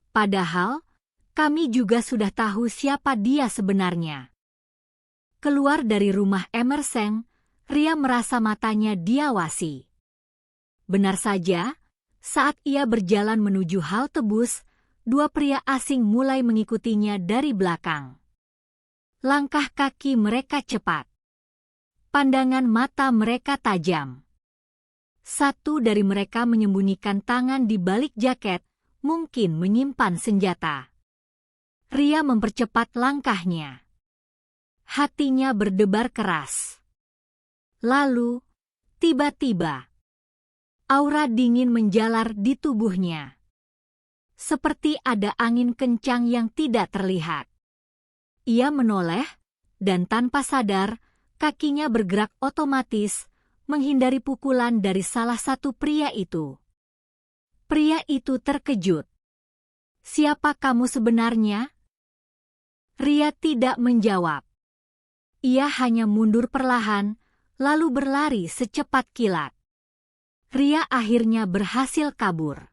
Padahal, kami juga sudah tahu siapa dia sebenarnya." Keluar dari rumah Emer Seng, Ria merasa matanya diawasi. Benar saja, saat ia berjalan menuju halte bus, dua pria asing mulai mengikutinya dari belakang. Langkah kaki mereka cepat. Pandangan mata mereka tajam. Satu dari mereka menyembunyikan tangan di balik jaket, mungkin menyimpan senjata. Ria mempercepat langkahnya. Hatinya berdebar keras. Lalu, tiba-tiba, aura dingin menjalar di tubuhnya. Seperti ada angin kencang yang tidak terlihat. Ia menoleh, dan tanpa sadar, Kakinya bergerak otomatis, menghindari pukulan dari salah satu pria itu. Pria itu terkejut. "Siapa kamu sebenarnya?" Ria tidak menjawab. Ia hanya mundur perlahan, lalu berlari secepat kilat. Ria akhirnya berhasil kabur.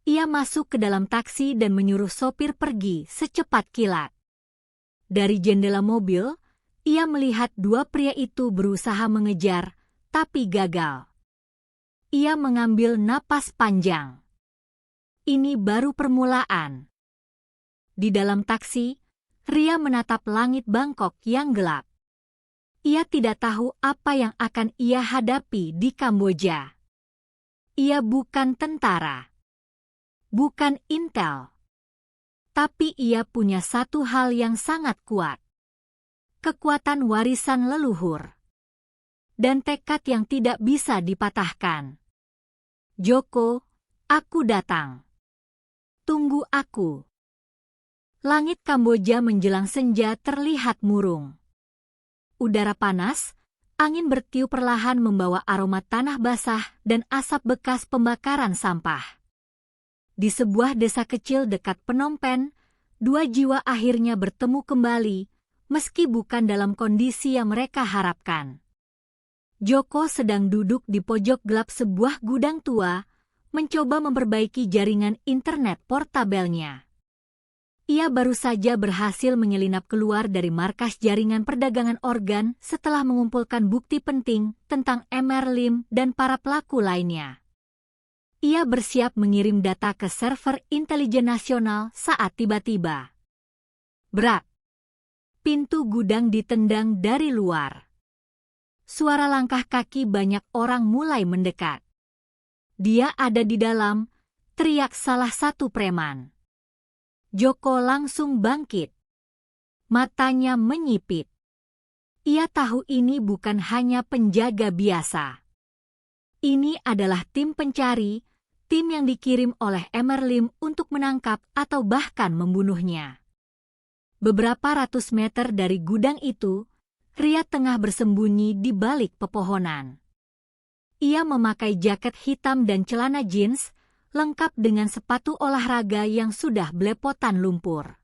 Ia masuk ke dalam taksi dan menyuruh sopir pergi secepat kilat. Dari jendela mobil, ia melihat dua pria itu berusaha mengejar, tapi gagal. Ia mengambil napas panjang. Ini baru permulaan. Di dalam taksi, Ria menatap langit Bangkok yang gelap. Ia tidak tahu apa yang akan ia hadapi di Kamboja. Ia bukan tentara, bukan intel. Tapi ia punya satu hal yang sangat kuat. Kekuatan warisan leluhur. Dan tekad yang tidak bisa dipatahkan. "Joko, aku datang. Tunggu aku." Langit Kamboja menjelang senja terlihat murung. Udara panas, angin bertiup perlahan membawa aroma tanah basah dan asap bekas pembakaran sampah. Di sebuah desa kecil dekat Phnom Penh, dua jiwa akhirnya bertemu kembali, meski bukan dalam kondisi yang mereka harapkan. Joko sedang duduk di pojok gelap sebuah gudang tua, mencoba memperbaiki jaringan internet portabelnya. Ia baru saja berhasil menyelinap keluar dari markas jaringan perdagangan organ setelah mengumpulkan bukti penting tentang Emer Lim dan para pelaku lainnya. Ia bersiap mengirim data ke server intelijen nasional saat tiba-tiba. Brak! Pintu gudang ditendang dari luar. Suara langkah kaki banyak orang mulai mendekat. "Dia ada di dalam," teriak salah satu preman. Joko langsung bangkit. Matanya menyipit. Ia tahu ini bukan hanya penjaga biasa. Ini adalah tim pencari, tim yang dikirim oleh Emer Lim untuk menangkap atau bahkan membunuhnya. Beberapa ratus meter dari gudang itu, Ria tengah bersembunyi di balik pepohonan. Ia memakai jaket hitam dan celana jeans, lengkap dengan sepatu olahraga yang sudah belepotan lumpur.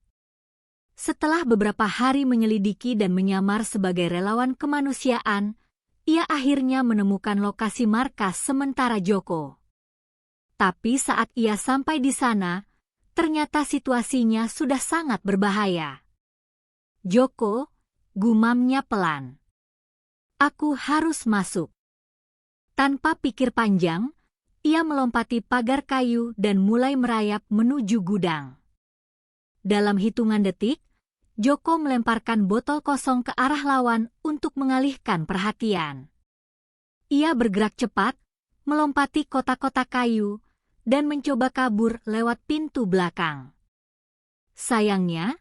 Setelah beberapa hari menyelidiki dan menyamar sebagai relawan kemanusiaan, ia akhirnya menemukan lokasi markas sementara Joko. Tapi saat ia sampai di sana, ternyata situasinya sudah sangat berbahaya. "Joko," gumamnya pelan. "Aku harus masuk." Tanpa pikir panjang, ia melompati pagar kayu dan mulai merayap menuju gudang. Dalam hitungan detik, Joko melemparkan botol kosong ke arah lawan untuk mengalihkan perhatian. Ia bergerak cepat, melompati kotak-kotak kayu, dan mencoba kabur lewat pintu belakang. Sayangnya,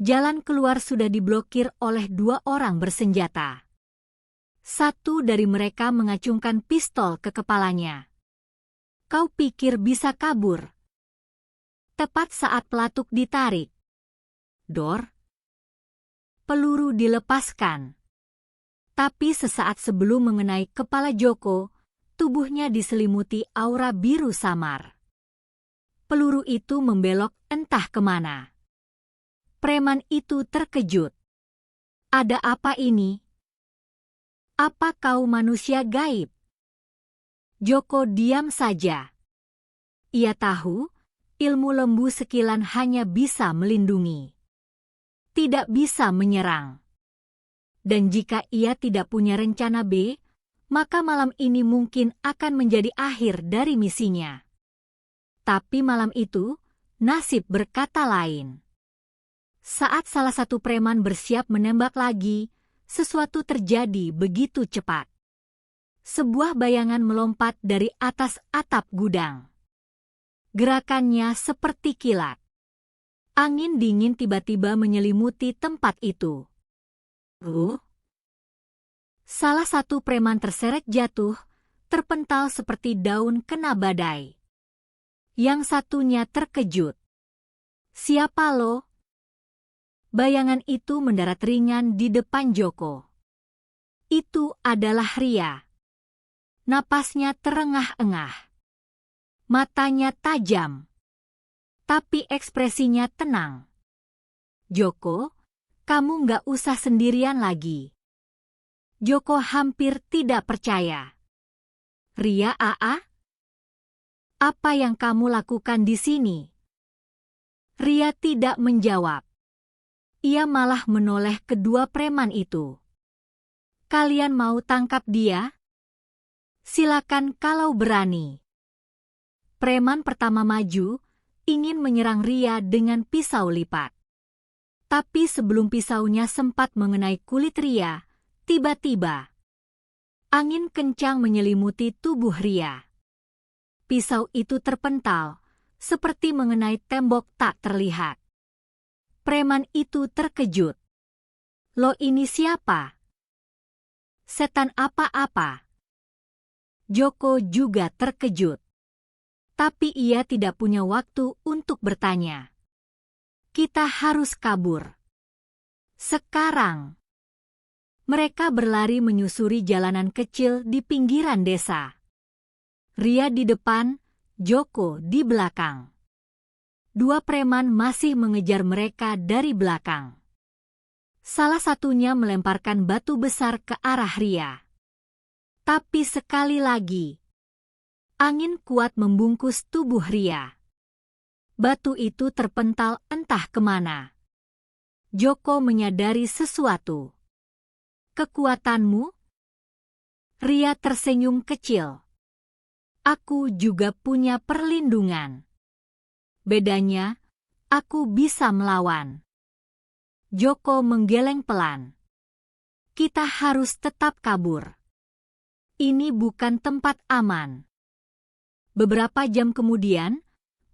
jalan keluar sudah diblokir oleh dua orang bersenjata. Satu dari mereka mengacungkan pistol ke kepalanya. "Kau pikir bisa kabur?" Tepat saat pelatuk ditarik. Dor. Peluru dilepaskan. Tapi sesaat sebelum mengenai kepala Joko, tubuhnya diselimuti aura biru samar. Peluru itu membelok entah kemana. Preman itu terkejut. "Ada apa ini? Apa kau manusia gaib?" Joko diam saja. Ia tahu, ilmu lembu sekilan hanya bisa melindungi. Tidak bisa menyerang. Dan jika ia tidak punya rencana B, maka malam ini mungkin akan menjadi akhir dari misinya. Tapi malam itu, nasib berkata lain. Saat salah satu preman bersiap menembak lagi, sesuatu terjadi begitu cepat. Sebuah bayangan melompat dari atas atap gudang. Gerakannya seperti kilat. Angin dingin tiba-tiba menyelimuti tempat itu. Salah satu preman terseret jatuh, terpental seperti daun kena badai. Yang satunya terkejut. "Siapa lo?" Bayangan itu mendarat ringan di depan Joko. Itu adalah Ria. Napasnya terengah-engah. Matanya tajam. Tapi ekspresinya tenang. Joko, kamu nggak usah sendirian lagi. Joko hampir tidak percaya. Ria Aa? Apa yang kamu lakukan di sini? Ria tidak menjawab. Ia malah menoleh kedua preman itu. Kalian mau tangkap dia? Silakan kalau berani. Preman pertama maju, ingin menyerang Ria dengan pisau lipat. Tapi sebelum pisaunya sempat mengenai kulit Ria, tiba-tiba angin kencang menyelimuti tubuh Ria. Pisau itu terpental, seperti mengenai tembok tak terlihat. Preman itu terkejut. Lo ini siapa? Setan apa-apa? Joko juga terkejut. Tapi ia tidak punya waktu untuk bertanya. Kita harus kabur. Sekarang. Mereka berlari menyusuri jalanan kecil di pinggiran desa. Ria di depan, Joko di belakang. Dua preman masih mengejar mereka dari belakang. Salah satunya melemparkan batu besar ke arah Ria. Tapi sekali lagi, angin kuat membungkus tubuh Ria. Batu itu terpental entah kemana. Joko menyadari sesuatu. Kekuatanmu? Ria tersenyum kecil. Aku juga punya perlindungan. Bedanya, aku bisa melawan. Joko menggeleng pelan. Kita harus tetap kabur. Ini bukan tempat aman. Beberapa jam kemudian,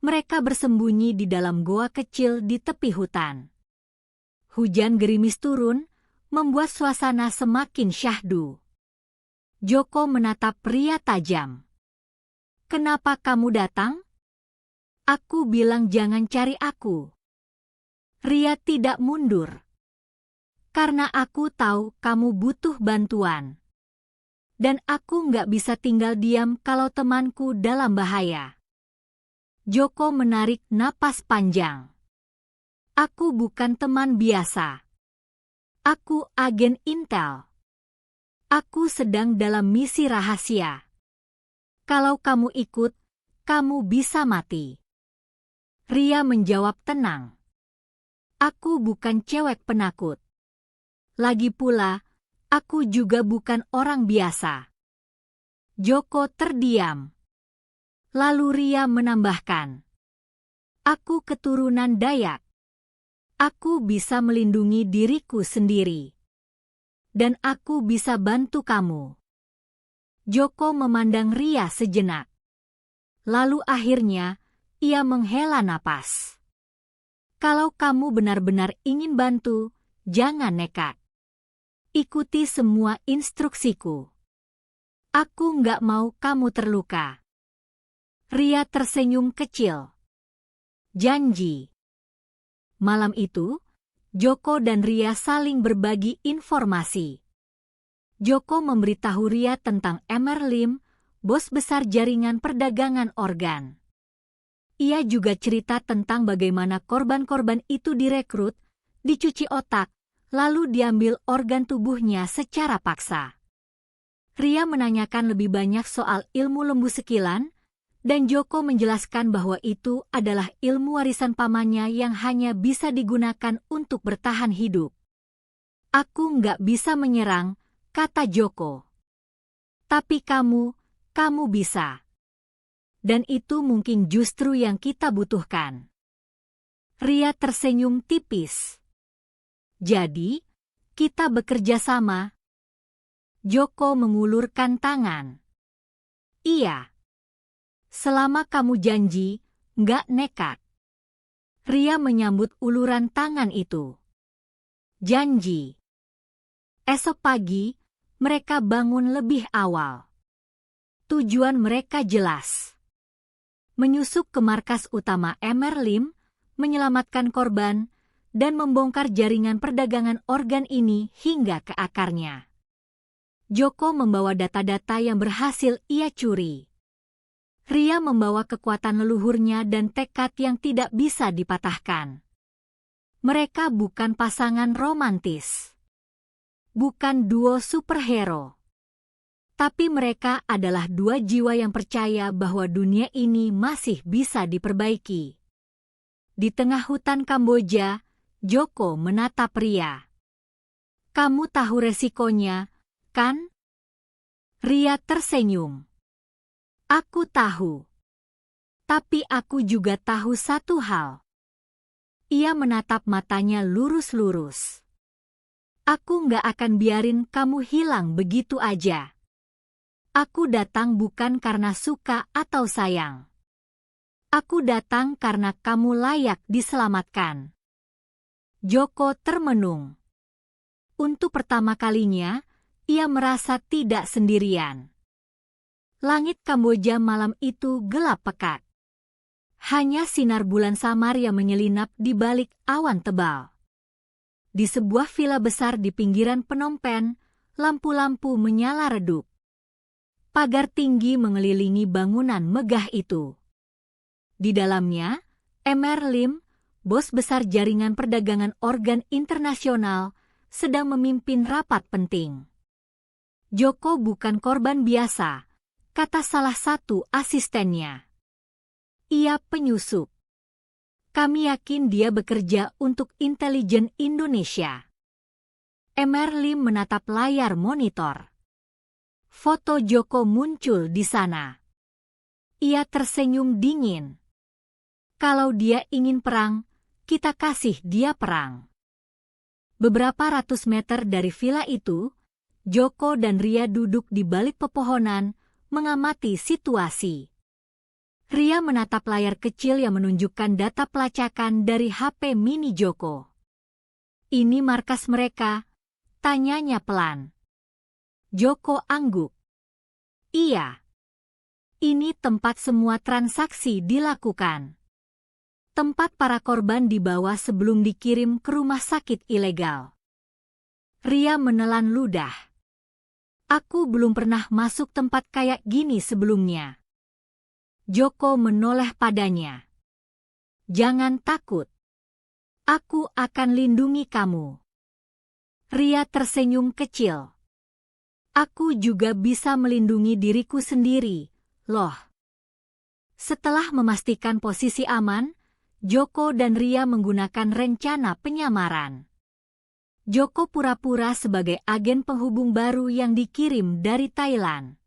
mereka bersembunyi di dalam goa kecil di tepi hutan. Hujan gerimis turun, membuat suasana semakin syahdu. Joko menatap Ria tajam. Kenapa kamu datang? Aku bilang jangan cari aku. Ria tidak mundur. Karena aku tahu kamu butuh bantuan. Dan aku nggak bisa tinggal diam kalau temanku dalam bahaya. Joko menarik napas panjang. Aku bukan teman biasa. Aku agen intel. Aku sedang dalam misi rahasia. Kalau kamu ikut, kamu bisa mati. Ria menjawab tenang. Aku bukan cewek penakut. Lagi pula, aku juga bukan orang biasa. Joko terdiam. Lalu Ria menambahkan. Aku keturunan Dayak. Aku bisa melindungi diriku sendiri. Dan aku bisa bantu kamu. Joko memandang Ria sejenak. Lalu akhirnya, ia menghela napas. Kalau kamu benar-benar ingin bantu, jangan nekat. Ikuti semua instruksiku. Aku nggak mau kamu terluka. Ria tersenyum kecil. Janji. Malam itu, Joko dan Ria saling berbagi informasi. Joko memberitahu Ria tentang Emer Lim, bos besar jaringan perdagangan organ. Ia juga cerita tentang bagaimana korban-korban itu direkrut, dicuci otak, lalu diambil organ tubuhnya secara paksa. Ria menanyakan lebih banyak soal ilmu lembu sekilan, dan Joko menjelaskan bahwa itu adalah ilmu warisan pamannya yang hanya bisa digunakan untuk bertahan hidup. Aku nggak bisa menyerang, kata Joko. Tapi kamu bisa. Dan itu mungkin justru yang kita butuhkan. Ria tersenyum tipis. Jadi, kita bekerja sama. Joko mengulurkan tangan. Iya. Selama kamu janji, nggak nekat. Ria menyambut uluran tangan itu. Janji. Esok pagi, mereka bangun lebih awal. Tujuan mereka jelas. Menyusup ke markas utama Emer Lim, menyelamatkan korban, dan membongkar jaringan perdagangan organ ini hingga ke akarnya. Joko membawa data-data yang berhasil ia curi. Ria membawa kekuatan leluhurnya dan tekad yang tidak bisa dipatahkan. Mereka bukan pasangan romantis. Bukan duo superhero. Tapi mereka adalah dua jiwa yang percaya bahwa dunia ini masih bisa diperbaiki. Di tengah hutan Kamboja, Joko menatap Ria. "Kamu tahu resikonya, kan?" Ria tersenyum. "Aku tahu. Tapi aku juga tahu satu hal." Ia menatap matanya lurus-lurus. "Aku nggak akan biarin kamu hilang begitu aja. Aku datang bukan karena suka atau sayang. Aku datang karena kamu layak diselamatkan." Joko termenung. Untuk pertama kalinya, ia merasa tidak sendirian. Langit Kamboja malam itu gelap pekat. Hanya sinar bulan samar yang menyelinap di balik awan tebal. Di sebuah villa besar di pinggiran Phnom Penh, lampu-lampu menyala redup. Pagar tinggi mengelilingi bangunan megah itu. Di dalamnya, Emer Lim, bos besar jaringan perdagangan organ internasional, sedang memimpin rapat penting. "Joko bukan korban biasa," kata salah satu asistennya. "Ia penyusup. Kami yakin dia bekerja untuk intelijen Indonesia." Emer Lim menatap layar monitor. Foto Joko muncul di sana. Ia tersenyum dingin. "Kalau dia ingin perang, kita kasih dia perang." Beberapa ratus meter dari villa itu, Joko dan Ria duduk di balik pepohonan, mengamati situasi. Ria menatap layar kecil yang menunjukkan data pelacakan dari HP mini Joko. "Ini markas mereka?" tanyanya pelan. Joko angguk. "Iya. Ini tempat semua transaksi dilakukan. Tempat para korban dibawa sebelum dikirim ke rumah sakit ilegal." Ria menelan ludah. "Aku belum pernah masuk tempat kayak gini sebelumnya." Joko menoleh padanya. "Jangan takut. Aku akan lindungi kamu." Ria tersenyum kecil. "Aku juga bisa melindungi diriku sendiri, loh." Setelah memastikan posisi aman, Joko dan Ria menggunakan rencana penyamaran. Joko pura-pura sebagai agen penghubung baru yang dikirim dari Thailand.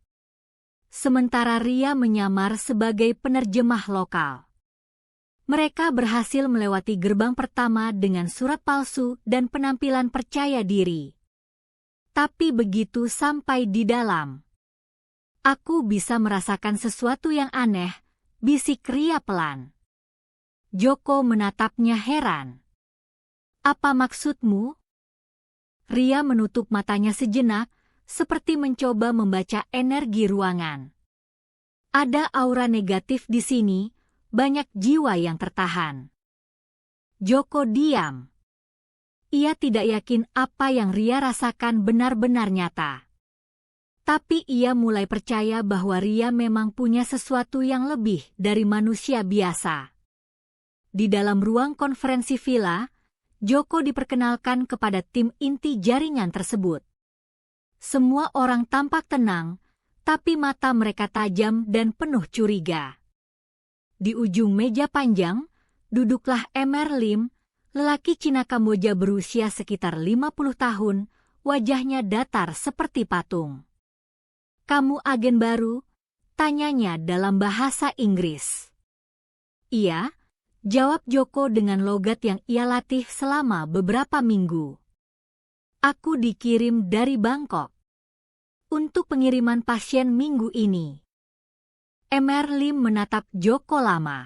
Sementara Ria menyamar sebagai penerjemah lokal. Mereka berhasil melewati gerbang pertama dengan surat palsu dan penampilan percaya diri. Tapi begitu sampai di dalam, "Aku bisa merasakan sesuatu yang aneh," bisik Ria pelan. Joko menatapnya heran. "Apa maksudmu?" Ria menutup matanya sejenak, seperti mencoba membaca energi ruangan. "Ada aura negatif di sini, banyak jiwa yang tertahan." Joko diam. Ia tidak yakin apa yang Ria rasakan benar-benar nyata. Tapi ia mulai percaya bahwa Ria memang punya sesuatu yang lebih dari manusia biasa. Di dalam ruang konferensi villa, Joko diperkenalkan kepada tim inti jaringan tersebut. Semua orang tampak tenang, tapi mata mereka tajam dan penuh curiga. Di ujung meja panjang, duduklah Emer Lim, lelaki Cina Kamboja berusia sekitar 50 tahun, wajahnya datar seperti patung. "Kamu agen baru?" tanyanya dalam bahasa Inggris. "Iya," jawab Joko dengan logat yang ia latih selama beberapa minggu. "Aku dikirim dari Bangkok untuk pengiriman pasien minggu ini." Emer Lim menatap Joko lama,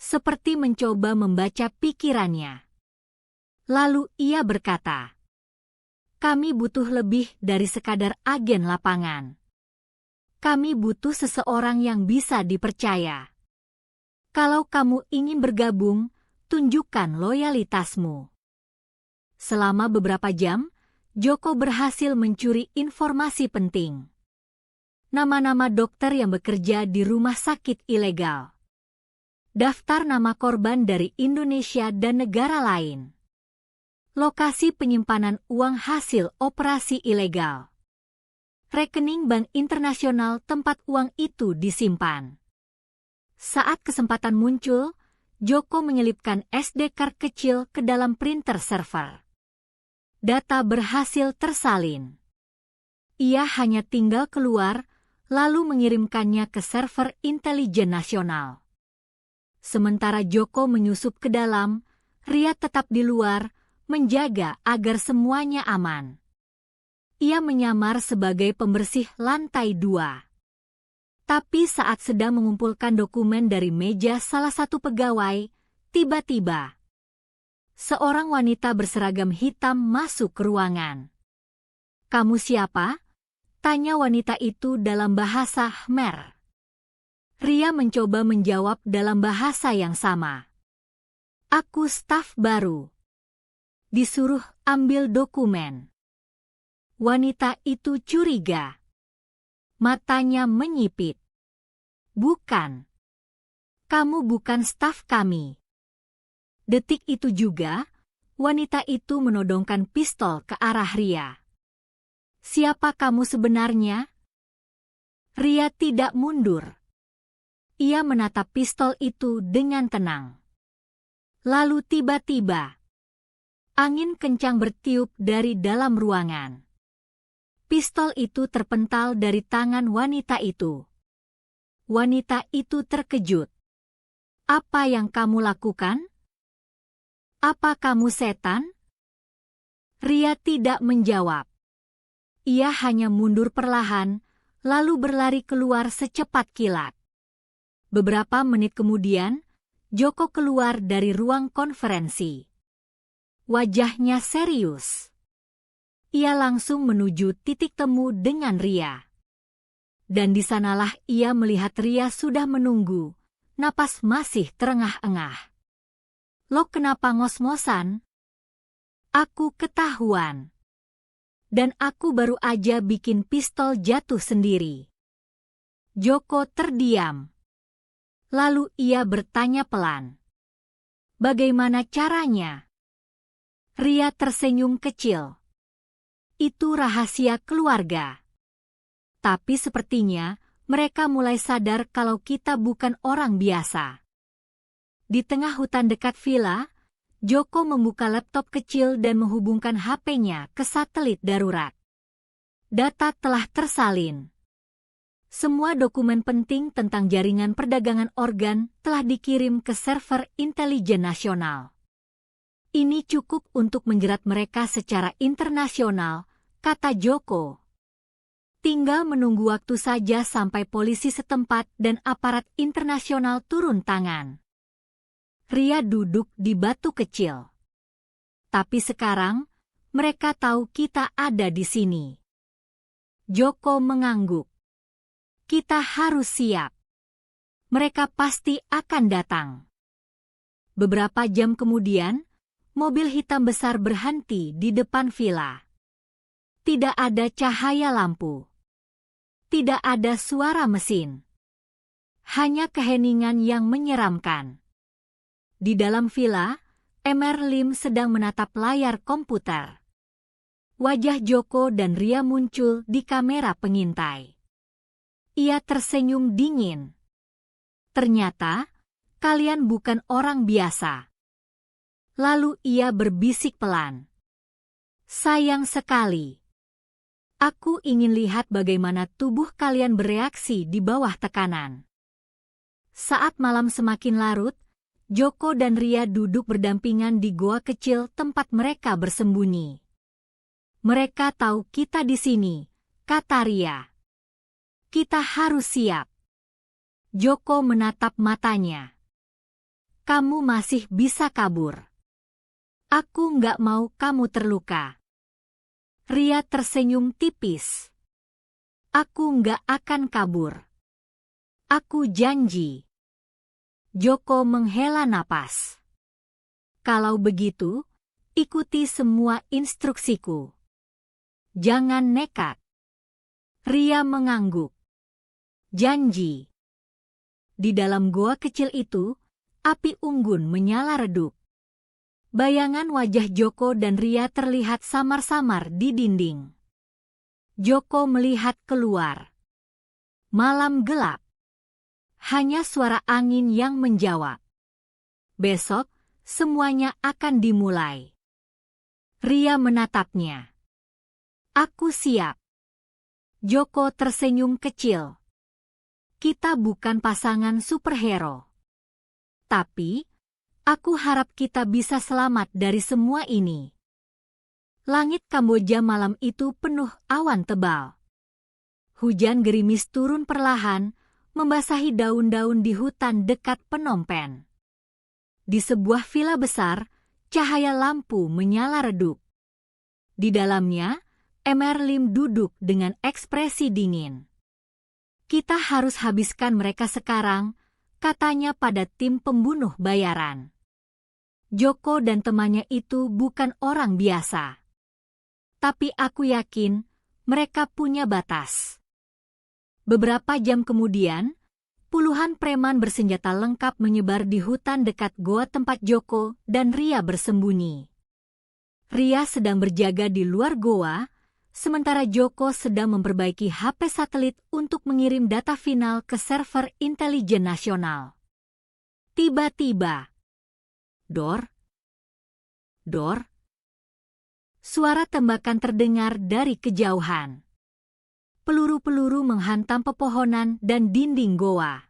seperti mencoba membaca pikirannya. Lalu ia berkata, "Kami butuh lebih dari sekadar agen lapangan. Kami butuh seseorang yang bisa dipercaya. Kalau kamu ingin bergabung, tunjukkan loyalitasmu." Selama beberapa jam, Joko berhasil mencuri informasi penting. Nama-nama dokter yang bekerja di rumah sakit ilegal. Daftar nama korban dari Indonesia dan negara lain. Lokasi penyimpanan uang hasil operasi ilegal. Rekening bank internasional tempat uang itu disimpan. Saat kesempatan muncul, Joko menyelipkan SD card kecil ke dalam printer server. Data berhasil tersalin. Ia hanya tinggal keluar, lalu mengirimkannya ke server intelijen nasional. Sementara Joko menyusup ke dalam, Ria tetap di luar, menjaga agar semuanya aman. Ia menyamar sebagai pembersih lantai 2. Tapi saat sedang mengumpulkan dokumen dari meja salah satu pegawai, tiba-tiba seorang wanita berseragam hitam masuk ke ruangan. "Kamu siapa?" tanya wanita itu dalam bahasa Khmer. Ria mencoba menjawab dalam bahasa yang sama. "Aku staf baru. Disuruh ambil dokumen." Wanita itu curiga. Matanya menyipit. "Bukan. Kamu bukan staf kami." Detik itu juga, wanita itu menodongkan pistol ke arah Ria. "Siapa kamu sebenarnya?" Ria tidak mundur. Ia menatap pistol itu dengan tenang. Lalu tiba-tiba, angin kencang bertiup dari dalam ruangan. Pistol itu terpental dari tangan wanita itu. Wanita itu terkejut. "Apa yang kamu lakukan? Apa kamu setan?" Ria tidak menjawab. Ia hanya mundur perlahan, lalu berlari keluar secepat kilat. Beberapa menit kemudian, Joko keluar dari ruang konferensi. Wajahnya serius. Ia langsung menuju titik temu dengan Ria. Dan di sanalah ia melihat Ria sudah menunggu, napas masih terengah-engah. "Lo kenapa ngos-ngosan?" "Aku ketahuan. Dan aku baru aja bikin pistol jatuh sendiri." Joko terdiam. Lalu ia bertanya pelan. "Bagaimana caranya?" Ria tersenyum kecil. "Itu rahasia keluarga. Tapi sepertinya mereka mulai sadar kalau kita bukan orang biasa." Di tengah hutan dekat villa, Joko membuka laptop kecil dan menghubungkan HP-nya ke satelit darurat. Data telah tersalin. Semua dokumen penting tentang jaringan perdagangan organ telah dikirim ke server intelijen nasional. "Ini cukup untuk menjerat mereka secara internasional," kata Joko. "Tinggal menunggu waktu saja sampai polisi setempat dan aparat internasional turun tangan." Ria duduk di batu kecil. "Tapi sekarang, mereka tahu kita ada di sini." Joko mengangguk. "Kita harus siap. Mereka pasti akan datang." Beberapa jam kemudian, mobil hitam besar berhenti di depan villa. Tidak ada cahaya lampu. Tidak ada suara mesin. Hanya keheningan yang menyeramkan. Di dalam villa, Emer Lim sedang menatap layar komputer. Wajah Joko dan Ria muncul di kamera pengintai. Ia tersenyum dingin. "Ternyata, kalian bukan orang biasa." Lalu ia berbisik pelan. "Sayang sekali. Aku ingin lihat bagaimana tubuh kalian bereaksi di bawah tekanan." Saat malam semakin larut, Joko dan Ria duduk berdampingan di goa kecil tempat mereka bersembunyi. "Mereka tahu kita di sini," kata Ria. "Kita harus siap." Joko menatap matanya. "Kamu masih bisa kabur. Aku nggak mau kamu terluka." Ria tersenyum tipis. "Aku nggak akan kabur. Aku janji." Joko menghela napas. "Kalau begitu, ikuti semua instruksiku." Jangan nekat. Ria mengangguk. Janji. Di dalam goa kecil itu, api unggun menyala redup. Bayangan wajah Joko dan Ria terlihat samar-samar di dinding. Joko melihat keluar. Malam gelap. Hanya suara angin yang menjawab. Besok, semuanya akan dimulai. Ria menatapnya. Aku siap. Joko tersenyum kecil. Kita bukan pasangan superhero. Tapi, aku harap kita bisa selamat dari semua ini. Langit Kamboja malam itu penuh awan tebal. Hujan gerimis turun perlahan, membasahi daun-daun di hutan dekat Phnom Penh. Di sebuah villa besar, cahaya lampu menyala redup. Di dalamnya, Emer Lim duduk dengan ekspresi dingin. Kita harus habiskan mereka sekarang, katanya pada tim pembunuh bayaran. Joko dan temannya itu bukan orang biasa. Tapi aku yakin, mereka punya batas. Beberapa jam kemudian, puluhan preman bersenjata lengkap menyebar di hutan dekat goa tempat Joko dan Ria bersembunyi. Ria sedang berjaga di luar goa, sementara Joko sedang memperbaiki HP satelit untuk mengirim data final ke server intelijen nasional. Tiba-tiba, dor, dor, suara tembakan terdengar dari kejauhan. Peluru-peluru menghantam pepohonan dan dinding goa.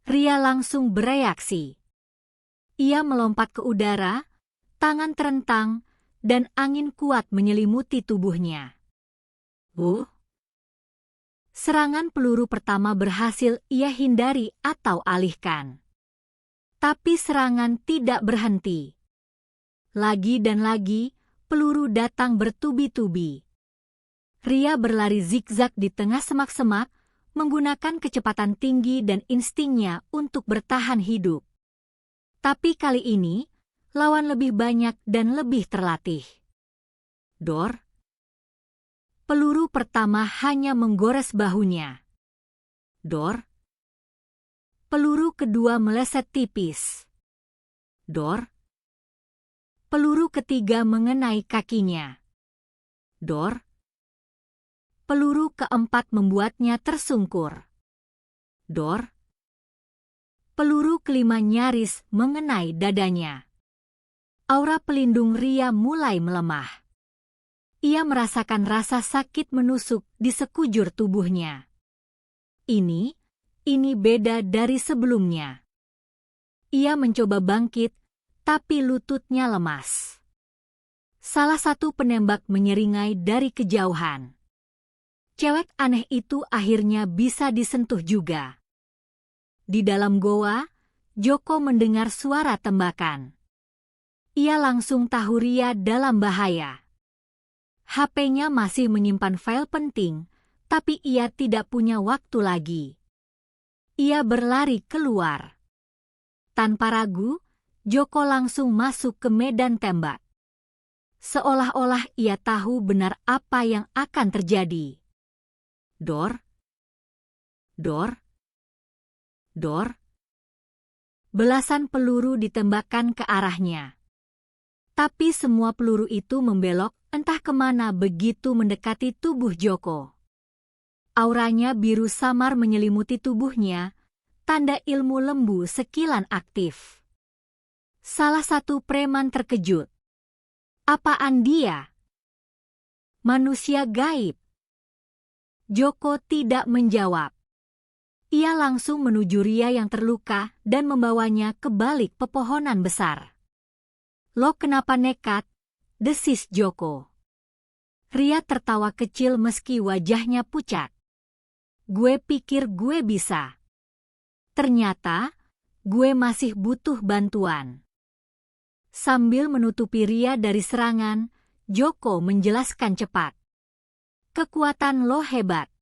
Ria langsung bereaksi. Ia melompat ke udara, tangan terentang, dan angin kuat menyelimuti tubuhnya. Serangan peluru pertama berhasil ia hindari atau alihkan. Tapi serangan tidak berhenti. Lagi dan lagi, peluru datang bertubi-tubi. Ria berlari zigzag di tengah semak-semak, menggunakan kecepatan tinggi dan instingnya untuk bertahan hidup. Tapi kali ini, lawan lebih banyak dan lebih terlatih. Dor. Peluru pertama hanya menggores bahunya. Dor. Peluru kedua meleset tipis. Dor. Peluru ketiga mengenai kakinya. Dor. Peluru keempat membuatnya tersungkur. Dor. Peluru kelima nyaris mengenai dadanya. Aura pelindung Ria mulai melemah. Ia merasakan rasa sakit menusuk di sekujur tubuhnya. Ini beda dari sebelumnya. Ia mencoba bangkit, tapi lututnya lemas. Salah satu penembak menyeringai dari kejauhan. Cewek aneh itu akhirnya bisa disentuh juga. Di dalam goa, Joko mendengar suara tembakan. Ia langsung tahu Ria dalam bahaya. HP-nya masih menyimpan file penting, tapi ia tidak punya waktu lagi. Ia berlari keluar. Tanpa ragu, Joko langsung masuk ke medan tembak. Seolah-olah ia tahu benar apa yang akan terjadi. Dor, dor, dor. Belasan peluru ditembakkan ke arahnya. Tapi semua peluru itu membelok entah kemana begitu mendekati tubuh Joko. Auranya biru samar menyelimuti tubuhnya, tanda ilmu lembu sekilan aktif. Salah satu preman terkejut. Apaan dia? Manusia gaib. Joko tidak menjawab. Ia langsung menuju Ria yang terluka dan membawanya ke balik pepohonan besar. Lo kenapa nekat? Desis Joko. Ria tertawa kecil meski wajahnya pucat. Gue pikir gue bisa. Ternyata, gue masih butuh bantuan. Sambil menutupi Ria dari serangan, Joko menjelaskan cepat. Kekuatan lo hebat.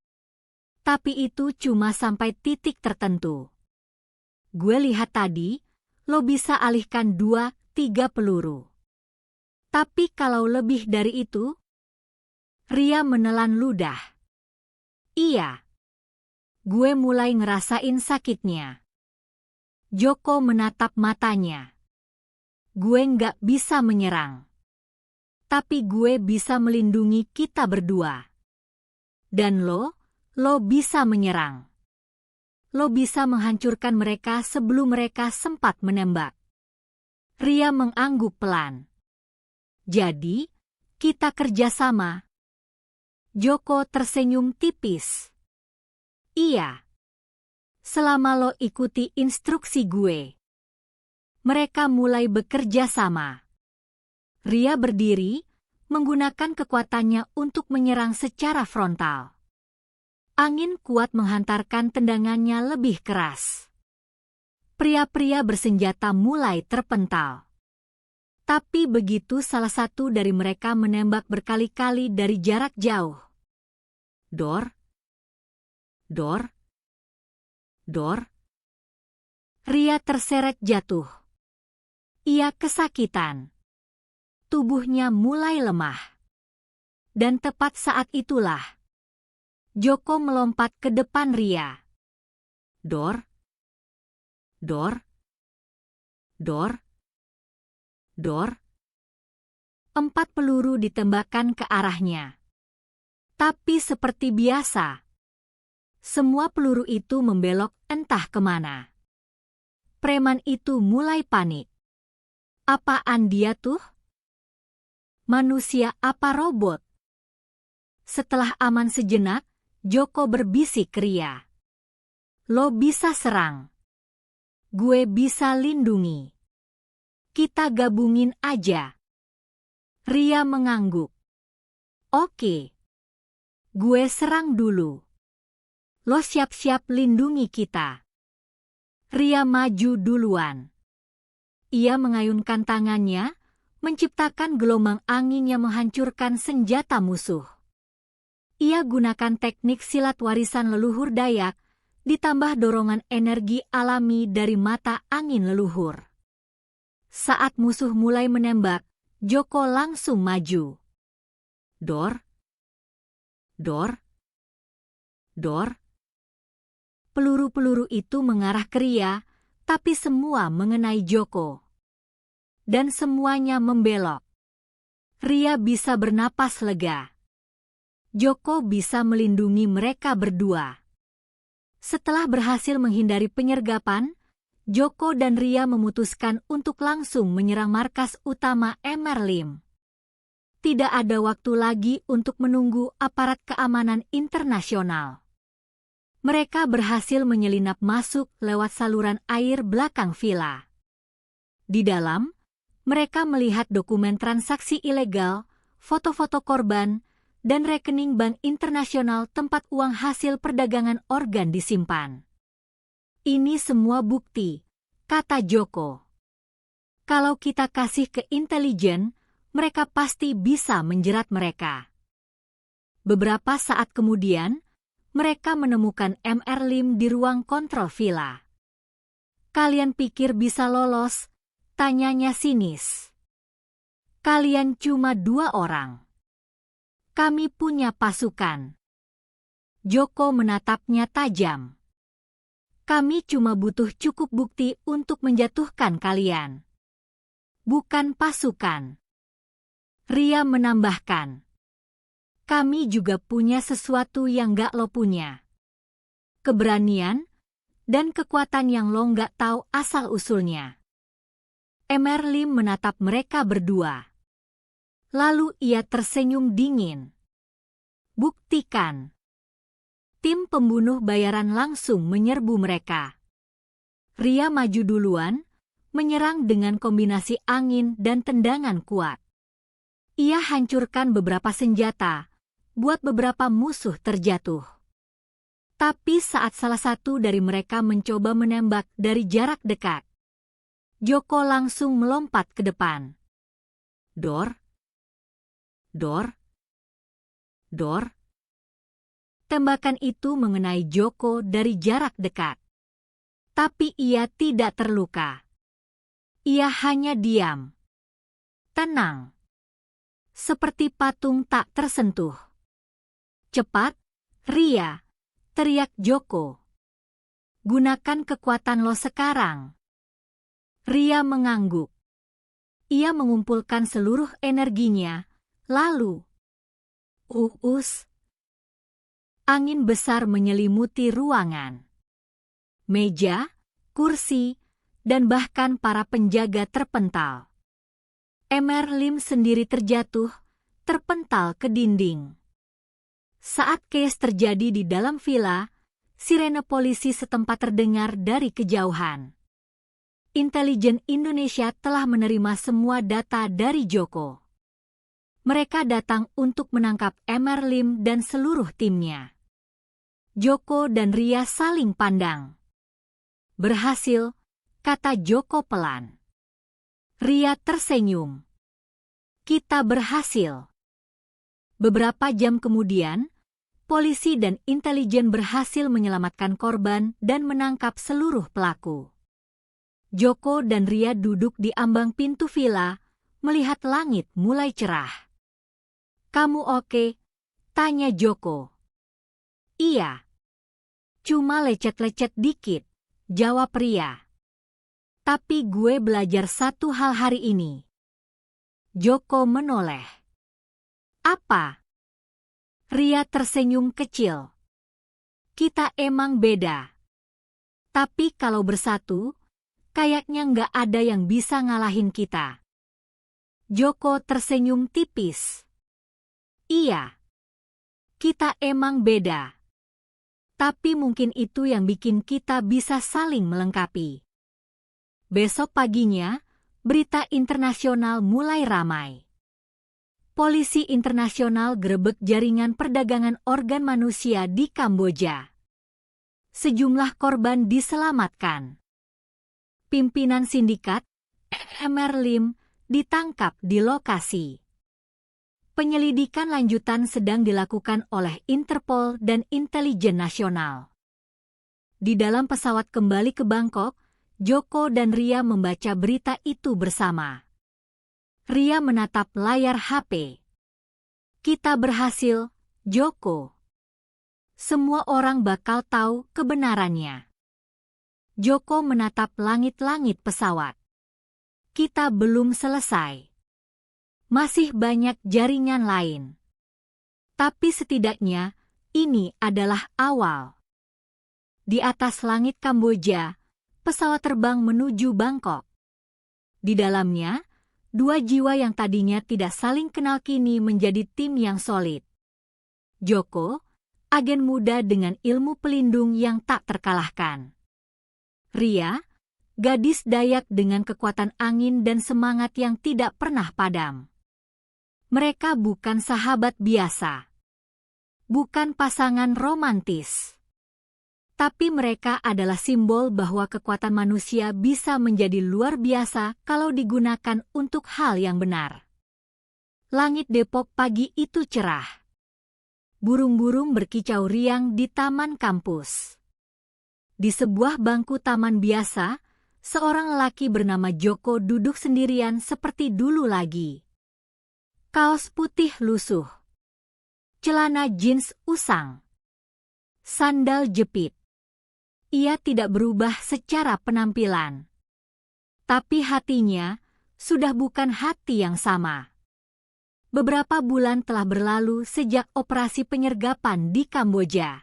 Tapi itu cuma sampai titik tertentu. Gue lihat tadi, lo bisa alihkan 2-3 peluru. Tapi kalau lebih dari itu, Ria menelan ludah. Iya. Gue mulai ngerasain sakitnya. Joko menatap matanya. Gue nggak bisa menyerang. Tapi gue bisa melindungi kita berdua. Dan lo bisa menyerang. Lo bisa menghancurkan mereka sebelum mereka sempat menembak. Ria mengangguk pelan. Jadi, kita kerjasama. Joko tersenyum tipis. Iya. Selama lo ikuti instruksi gue. Mereka mulai bekerja sama. Ria berdiri, menggunakan kekuatannya untuk menyerang secara frontal. Angin kuat menghantarkan tendangannya lebih keras. Pria-pria bersenjata mulai terpental. Tapi begitu salah satu dari mereka menembak berkali-kali dari jarak jauh. Dor. Dor. Dor. Ria terseret jatuh. Ia kesakitan. Tubuhnya mulai lemah. Dan tepat saat itulah, Joko melompat ke depan Ria. Dor. Dor. Dor. Dor. 4 peluru ditembakkan ke arahnya. Tapi seperti biasa, semua peluru itu membelok entah kemana. Preman itu mulai panik. Apaan dia tuh? Manusia apa robot? Setelah aman sejenak, Joko berbisik ke Ria. Lo bisa serang. Gue bisa lindungi. Kita gabungin aja. Ria mengangguk. Oke. Gue serang dulu. Lo siap-siap lindungi kita. Ria maju duluan. Ia mengayunkan tangannya, menciptakan gelombang angin yang menghancurkan senjata musuh. Ia gunakan teknik silat warisan leluhur Dayak, ditambah dorongan energi alami dari mata angin leluhur. Saat musuh mulai menembak, Joko langsung maju. Dor. Dor. Dor. Peluru-peluru itu mengarah ke Ria, tapi semua mengenai Joko. Dan semuanya membelok. Ria bisa bernapas lega. Joko bisa melindungi mereka berdua. Setelah berhasil menghindari penyergapan, Joko dan Ria memutuskan untuk langsung menyerang markas utama Emerlim. Tidak ada waktu lagi untuk menunggu aparat keamanan internasional. Mereka berhasil menyelinap masuk lewat saluran air belakang villa. Di dalam, mereka melihat dokumen transaksi ilegal, foto-foto korban, dan rekening bank internasional tempat uang hasil perdagangan organ disimpan. Ini semua bukti, kata Joko. Kalau kita kasih ke intelijen, mereka pasti bisa menjerat mereka. Beberapa saat kemudian, mereka menemukan Emerlim di ruang kontrol villa. Kalian pikir bisa lolos? Tanyanya sinis. Kalian cuma 2 orang. Kami punya pasukan. Joko menatapnya tajam. Kami cuma butuh cukup bukti untuk menjatuhkan kalian. Bukan pasukan. Ria menambahkan. Kami juga punya sesuatu yang gak lo punya. Keberanian dan kekuatan yang lo gak tahu asal-usulnya. Emerlim menatap mereka berdua. Lalu ia tersenyum dingin. Buktikan. Tim pembunuh bayaran langsung menyerbu mereka. Ria maju duluan, menyerang dengan kombinasi angin dan tendangan kuat. Ia hancurkan beberapa senjata, buat beberapa musuh terjatuh. Tapi saat salah satu dari mereka mencoba menembak dari jarak dekat, Joko langsung melompat ke depan. Dor. Dor. Dor. Tembakan itu mengenai Joko dari jarak dekat. Tapi ia tidak terluka. Ia hanya diam. Tenang. Seperti patung tak tersentuh. Cepat, Ria, teriak Joko. Gunakan kekuatan lo sekarang. Ria mengangguk. Ia mengumpulkan seluruh energinya, lalu angin besar menyelimuti ruangan. Meja, kursi, dan bahkan para penjaga terpental. Emer Lim sendiri terjatuh, terpental ke dinding. Saat chaos terjadi di dalam villa, sirene polisi setempat terdengar dari kejauhan. Intelijen Indonesia telah menerima semua data dari Joko. Mereka datang untuk menangkap Emer Lim dan seluruh timnya. Joko dan Ria saling pandang. Berhasil, kata Joko pelan. Ria tersenyum. Kita berhasil. Beberapa jam kemudian, polisi dan intelijen berhasil menyelamatkan korban dan menangkap seluruh pelaku. Joko dan Ria duduk di ambang pintu villa, melihat langit mulai cerah. Kamu oke? Tanya Joko. Iya. Cuma lecet-lecet dikit, jawab Ria. Tapi gue belajar satu hal hari ini. Joko menoleh. Apa? Ria tersenyum kecil. Kita emang beda. Tapi kalau bersatu, kayaknya nggak ada yang bisa ngalahin kita. Joko tersenyum tipis. Iya. Kita emang beda. Tapi mungkin itu yang bikin kita bisa saling melengkapi. Besok paginya, berita internasional mulai ramai. Polisi internasional gerebek jaringan perdagangan organ manusia di Kamboja. Sejumlah korban diselamatkan. Pimpinan sindikat, Emer Lim, ditangkap di lokasi. Penyelidikan lanjutan sedang dilakukan oleh Interpol dan Intelijen Nasional. Di dalam pesawat kembali ke Bangkok, Joko dan Ria membaca berita itu bersama. Ria menatap layar HP. Kita berhasil, Joko. Semua orang bakal tahu kebenarannya. Joko menatap langit-langit pesawat. Kita belum selesai. Masih banyak jaringan lain. Tapi setidaknya, ini adalah awal. Di atas langit Kamboja, pesawat terbang menuju Bangkok. Di dalamnya, dua jiwa yang tadinya tidak saling kenal kini menjadi tim yang solid. Joko, agen muda dengan ilmu pelindung yang tak terkalahkan. Ria, gadis Dayak dengan kekuatan angin dan semangat yang tidak pernah padam. Mereka bukan sahabat biasa. Bukan pasangan romantis. Tapi mereka adalah simbol bahwa kekuatan manusia bisa menjadi luar biasa kalau digunakan untuk hal yang benar. Langit Depok pagi itu cerah. Burung-burung berkicau riang di taman kampus. Di sebuah bangku taman biasa, seorang lelaki bernama Joko duduk sendirian seperti dulu lagi. Kaos putih lusuh. Celana jeans usang. Sandal jepit. Ia tidak berubah secara penampilan. Tapi hatinya sudah bukan hati yang sama. Beberapa bulan telah berlalu sejak operasi penyergapan di Kamboja.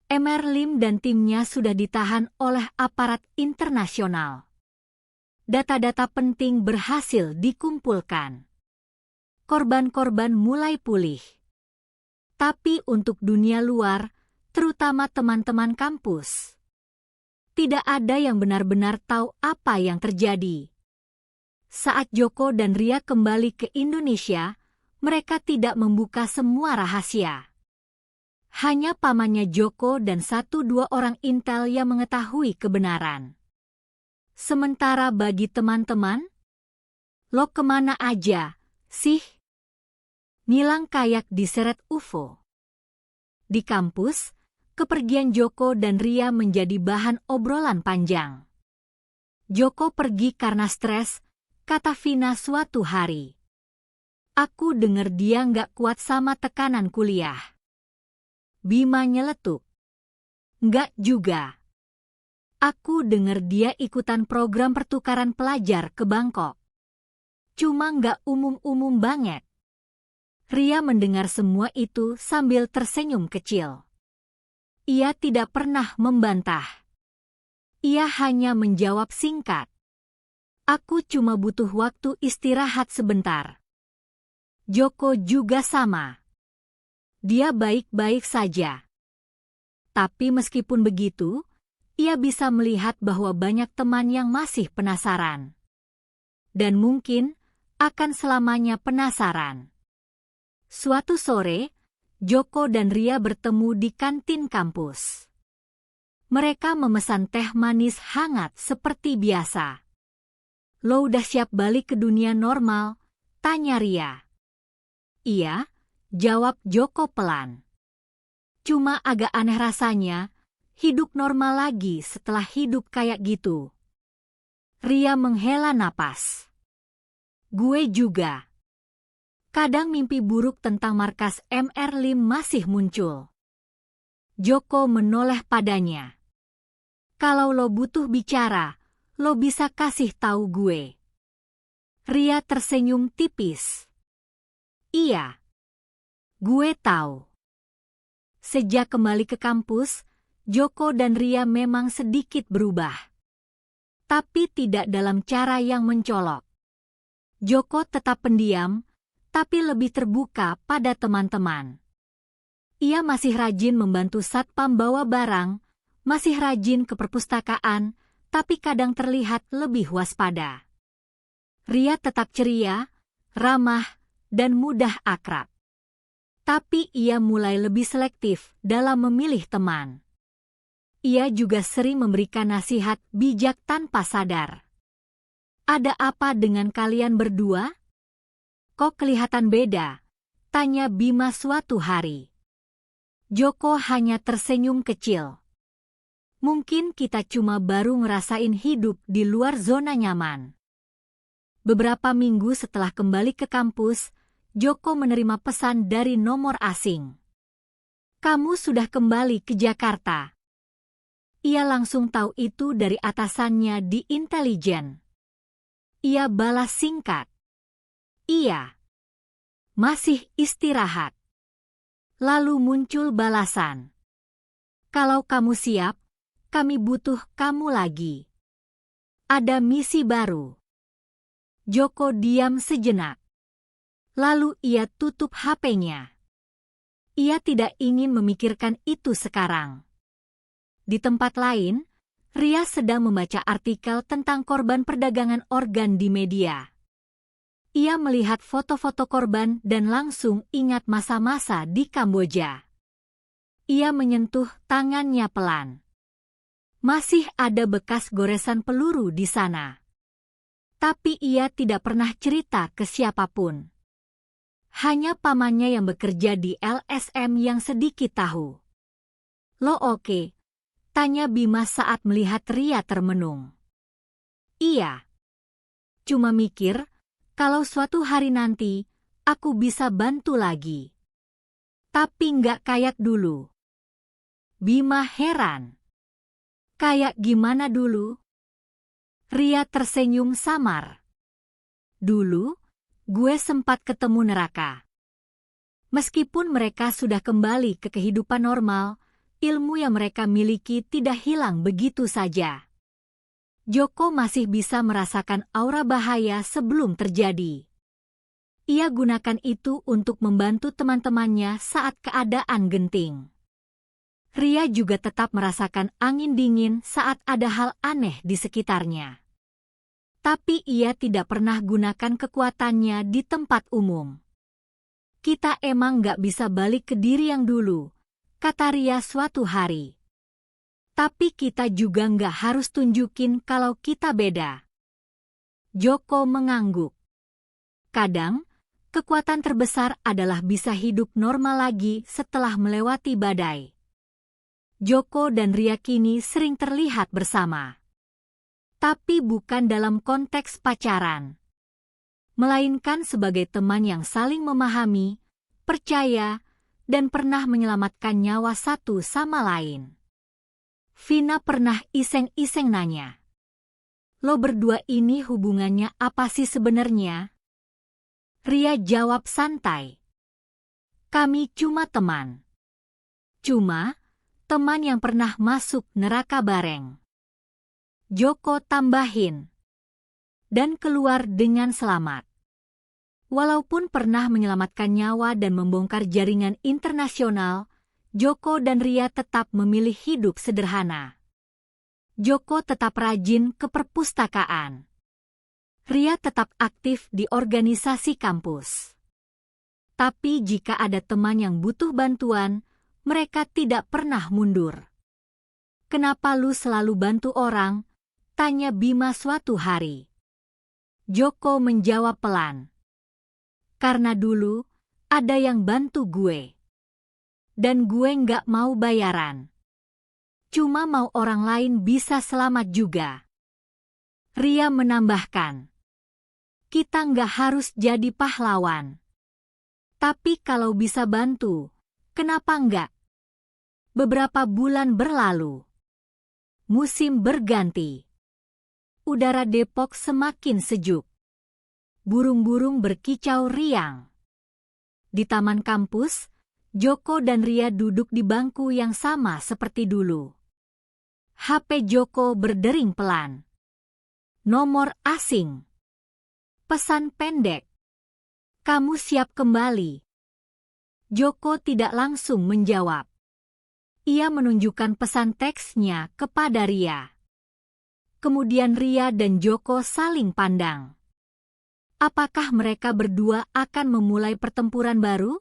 Emer Lim dan timnya sudah ditahan oleh aparat internasional. Data-data penting berhasil dikumpulkan. Korban-korban mulai pulih. Tapi untuk dunia luar, terutama teman-teman kampus, tidak ada yang benar-benar tahu apa yang terjadi. Saat Joko dan Ria kembali ke Indonesia, mereka tidak membuka semua rahasia. Hanya pamannya Joko dan 1-2 orang intel yang mengetahui kebenaran. Sementara bagi teman-teman, lo kemana aja sih? Nilang kayak diseret UFO. Di kampus, kepergian Joko dan Ria menjadi bahan obrolan panjang. Joko pergi karena stres, kata Vina suatu hari. Aku dengar dia nggak kuat sama tekanan kuliah. Bima nyeletuk. Nggak juga. Aku dengar dia ikutan program pertukaran pelajar ke Bangkok. Cuma nggak umum-umum banget. Ria mendengar semua itu sambil tersenyum kecil. Ia tidak pernah membantah. Ia hanya menjawab singkat. Aku cuma butuh waktu istirahat sebentar. Joko juga sama. Dia baik-baik saja. Tapi meskipun begitu, ia bisa melihat bahwa banyak teman yang masih penasaran. Dan mungkin akan selamanya penasaran. Suatu sore, Joko dan Ria bertemu di kantin kampus. Mereka memesan teh manis hangat seperti biasa. Lo udah siap balik ke dunia normal? Tanya Ria. Iya, jawab Joko pelan. Cuma agak aneh rasanya, hidup normal lagi setelah hidup kayak gitu. Ria menghela napas. Gue juga. Kadang mimpi buruk tentang markas MR Lim masih muncul. Joko menoleh padanya. Kalau lo butuh bicara, lo bisa kasih tahu gue. Ria tersenyum tipis. Iya. Gue tahu. Sejak kembali ke kampus, Joko dan Ria memang sedikit berubah. Tapi tidak dalam cara yang mencolok. Joko tetap pendiam, tapi lebih terbuka pada teman-teman. Ia masih rajin membantu satpam bawa barang, masih rajin ke perpustakaan, tapi kadang terlihat lebih waspada. Ria tetap ceria, ramah, dan mudah akrab. Tapi ia mulai lebih selektif dalam memilih teman. Ia juga sering memberikan nasihat bijak tanpa sadar. Ada apa dengan kalian berdua? Kok kelihatan beda? Tanya Bima suatu hari. Joko hanya tersenyum kecil. Mungkin kita cuma baru ngerasain hidup di luar zona nyaman. Beberapa minggu setelah kembali ke kampus, Joko menerima pesan dari nomor asing. Kamu sudah kembali ke Jakarta. Ia langsung tahu itu dari atasannya di intelijen. Ia balas singkat. Iya. Masih istirahat. Lalu muncul balasan. Kalau kamu siap, kami butuh kamu lagi. Ada misi baru. Joko diam sejenak. Lalu ia tutup HP-nya. Ia tidak ingin memikirkan itu sekarang. Di tempat lain, Ria sedang membaca artikel tentang korban perdagangan organ di media. Ia melihat foto-foto korban dan langsung ingat masa-masa di Kamboja. Ia menyentuh tangannya pelan. Masih ada bekas goresan peluru di sana. Tapi ia tidak pernah cerita ke siapapun. Hanya pamannya yang bekerja di LSM yang sedikit tahu. Lo oke? Tanya Bima saat melihat Ria termenung. Iya. Cuma mikir, kalau suatu hari nanti, aku bisa bantu lagi. Tapi nggak kayak dulu. Bima heran. Kayak gimana dulu? Ria tersenyum samar. Dulu, gue sempat ketemu neraka. Meskipun mereka sudah kembali ke kehidupan normal, ilmu yang mereka miliki tidak hilang begitu saja. Joko masih bisa merasakan aura bahaya sebelum terjadi. Ia gunakan itu untuk membantu teman-temannya saat keadaan genting. Ria juga tetap merasakan angin dingin saat ada hal aneh di sekitarnya. Tapi ia tidak pernah gunakan kekuatannya di tempat umum. Kita emang gak bisa balik ke diri yang dulu, kata Ria suatu hari. Tapi kita juga gak harus tunjukin kalau kita beda. Joko mengangguk. Kadang, kekuatan terbesar adalah bisa hidup normal lagi setelah melewati badai. Joko dan Ria kini sering terlihat bersama. Tapi bukan dalam konteks pacaran. Melainkan sebagai teman yang saling memahami, percaya, dan pernah menyelamatkan nyawa satu sama lain. Vina pernah iseng-iseng nanya, "Lo berdua ini hubungannya apa sih sebenarnya?" Ria jawab santai, "Kami cuma teman. Cuma, teman yang pernah masuk neraka bareng." Joko tambahin, "Dan keluar dengan selamat." Walaupun pernah menyelamatkan nyawa dan membongkar jaringan internasional, Joko dan Ria tetap memilih hidup sederhana. Joko tetap rajin ke perpustakaan. Ria tetap aktif di organisasi kampus. Tapi jika ada teman yang butuh bantuan, mereka tidak pernah mundur. "Kenapa lu selalu bantu orang?" tanya Bima suatu hari. Joko menjawab pelan, "Karena dulu ada yang bantu gue. Dan gue nggak mau bayaran. Cuma mau orang lain bisa selamat juga." Ria menambahkan, "Kita nggak harus jadi pahlawan. Tapi kalau bisa bantu, kenapa nggak?" Beberapa bulan berlalu. Musim berganti. Udara Depok semakin sejuk. Burung-burung berkicau riang. Di taman kampus, Joko dan Ria duduk di bangku yang sama seperti dulu. HP Joko berdering pelan. Nomor asing. Pesan pendek. "Kamu siap kembali?" Joko tidak langsung menjawab. Ia menunjukkan pesan teksnya kepada Ria. Kemudian Ria dan Joko saling pandang. Apakah mereka berdua akan memulai pertempuran baru?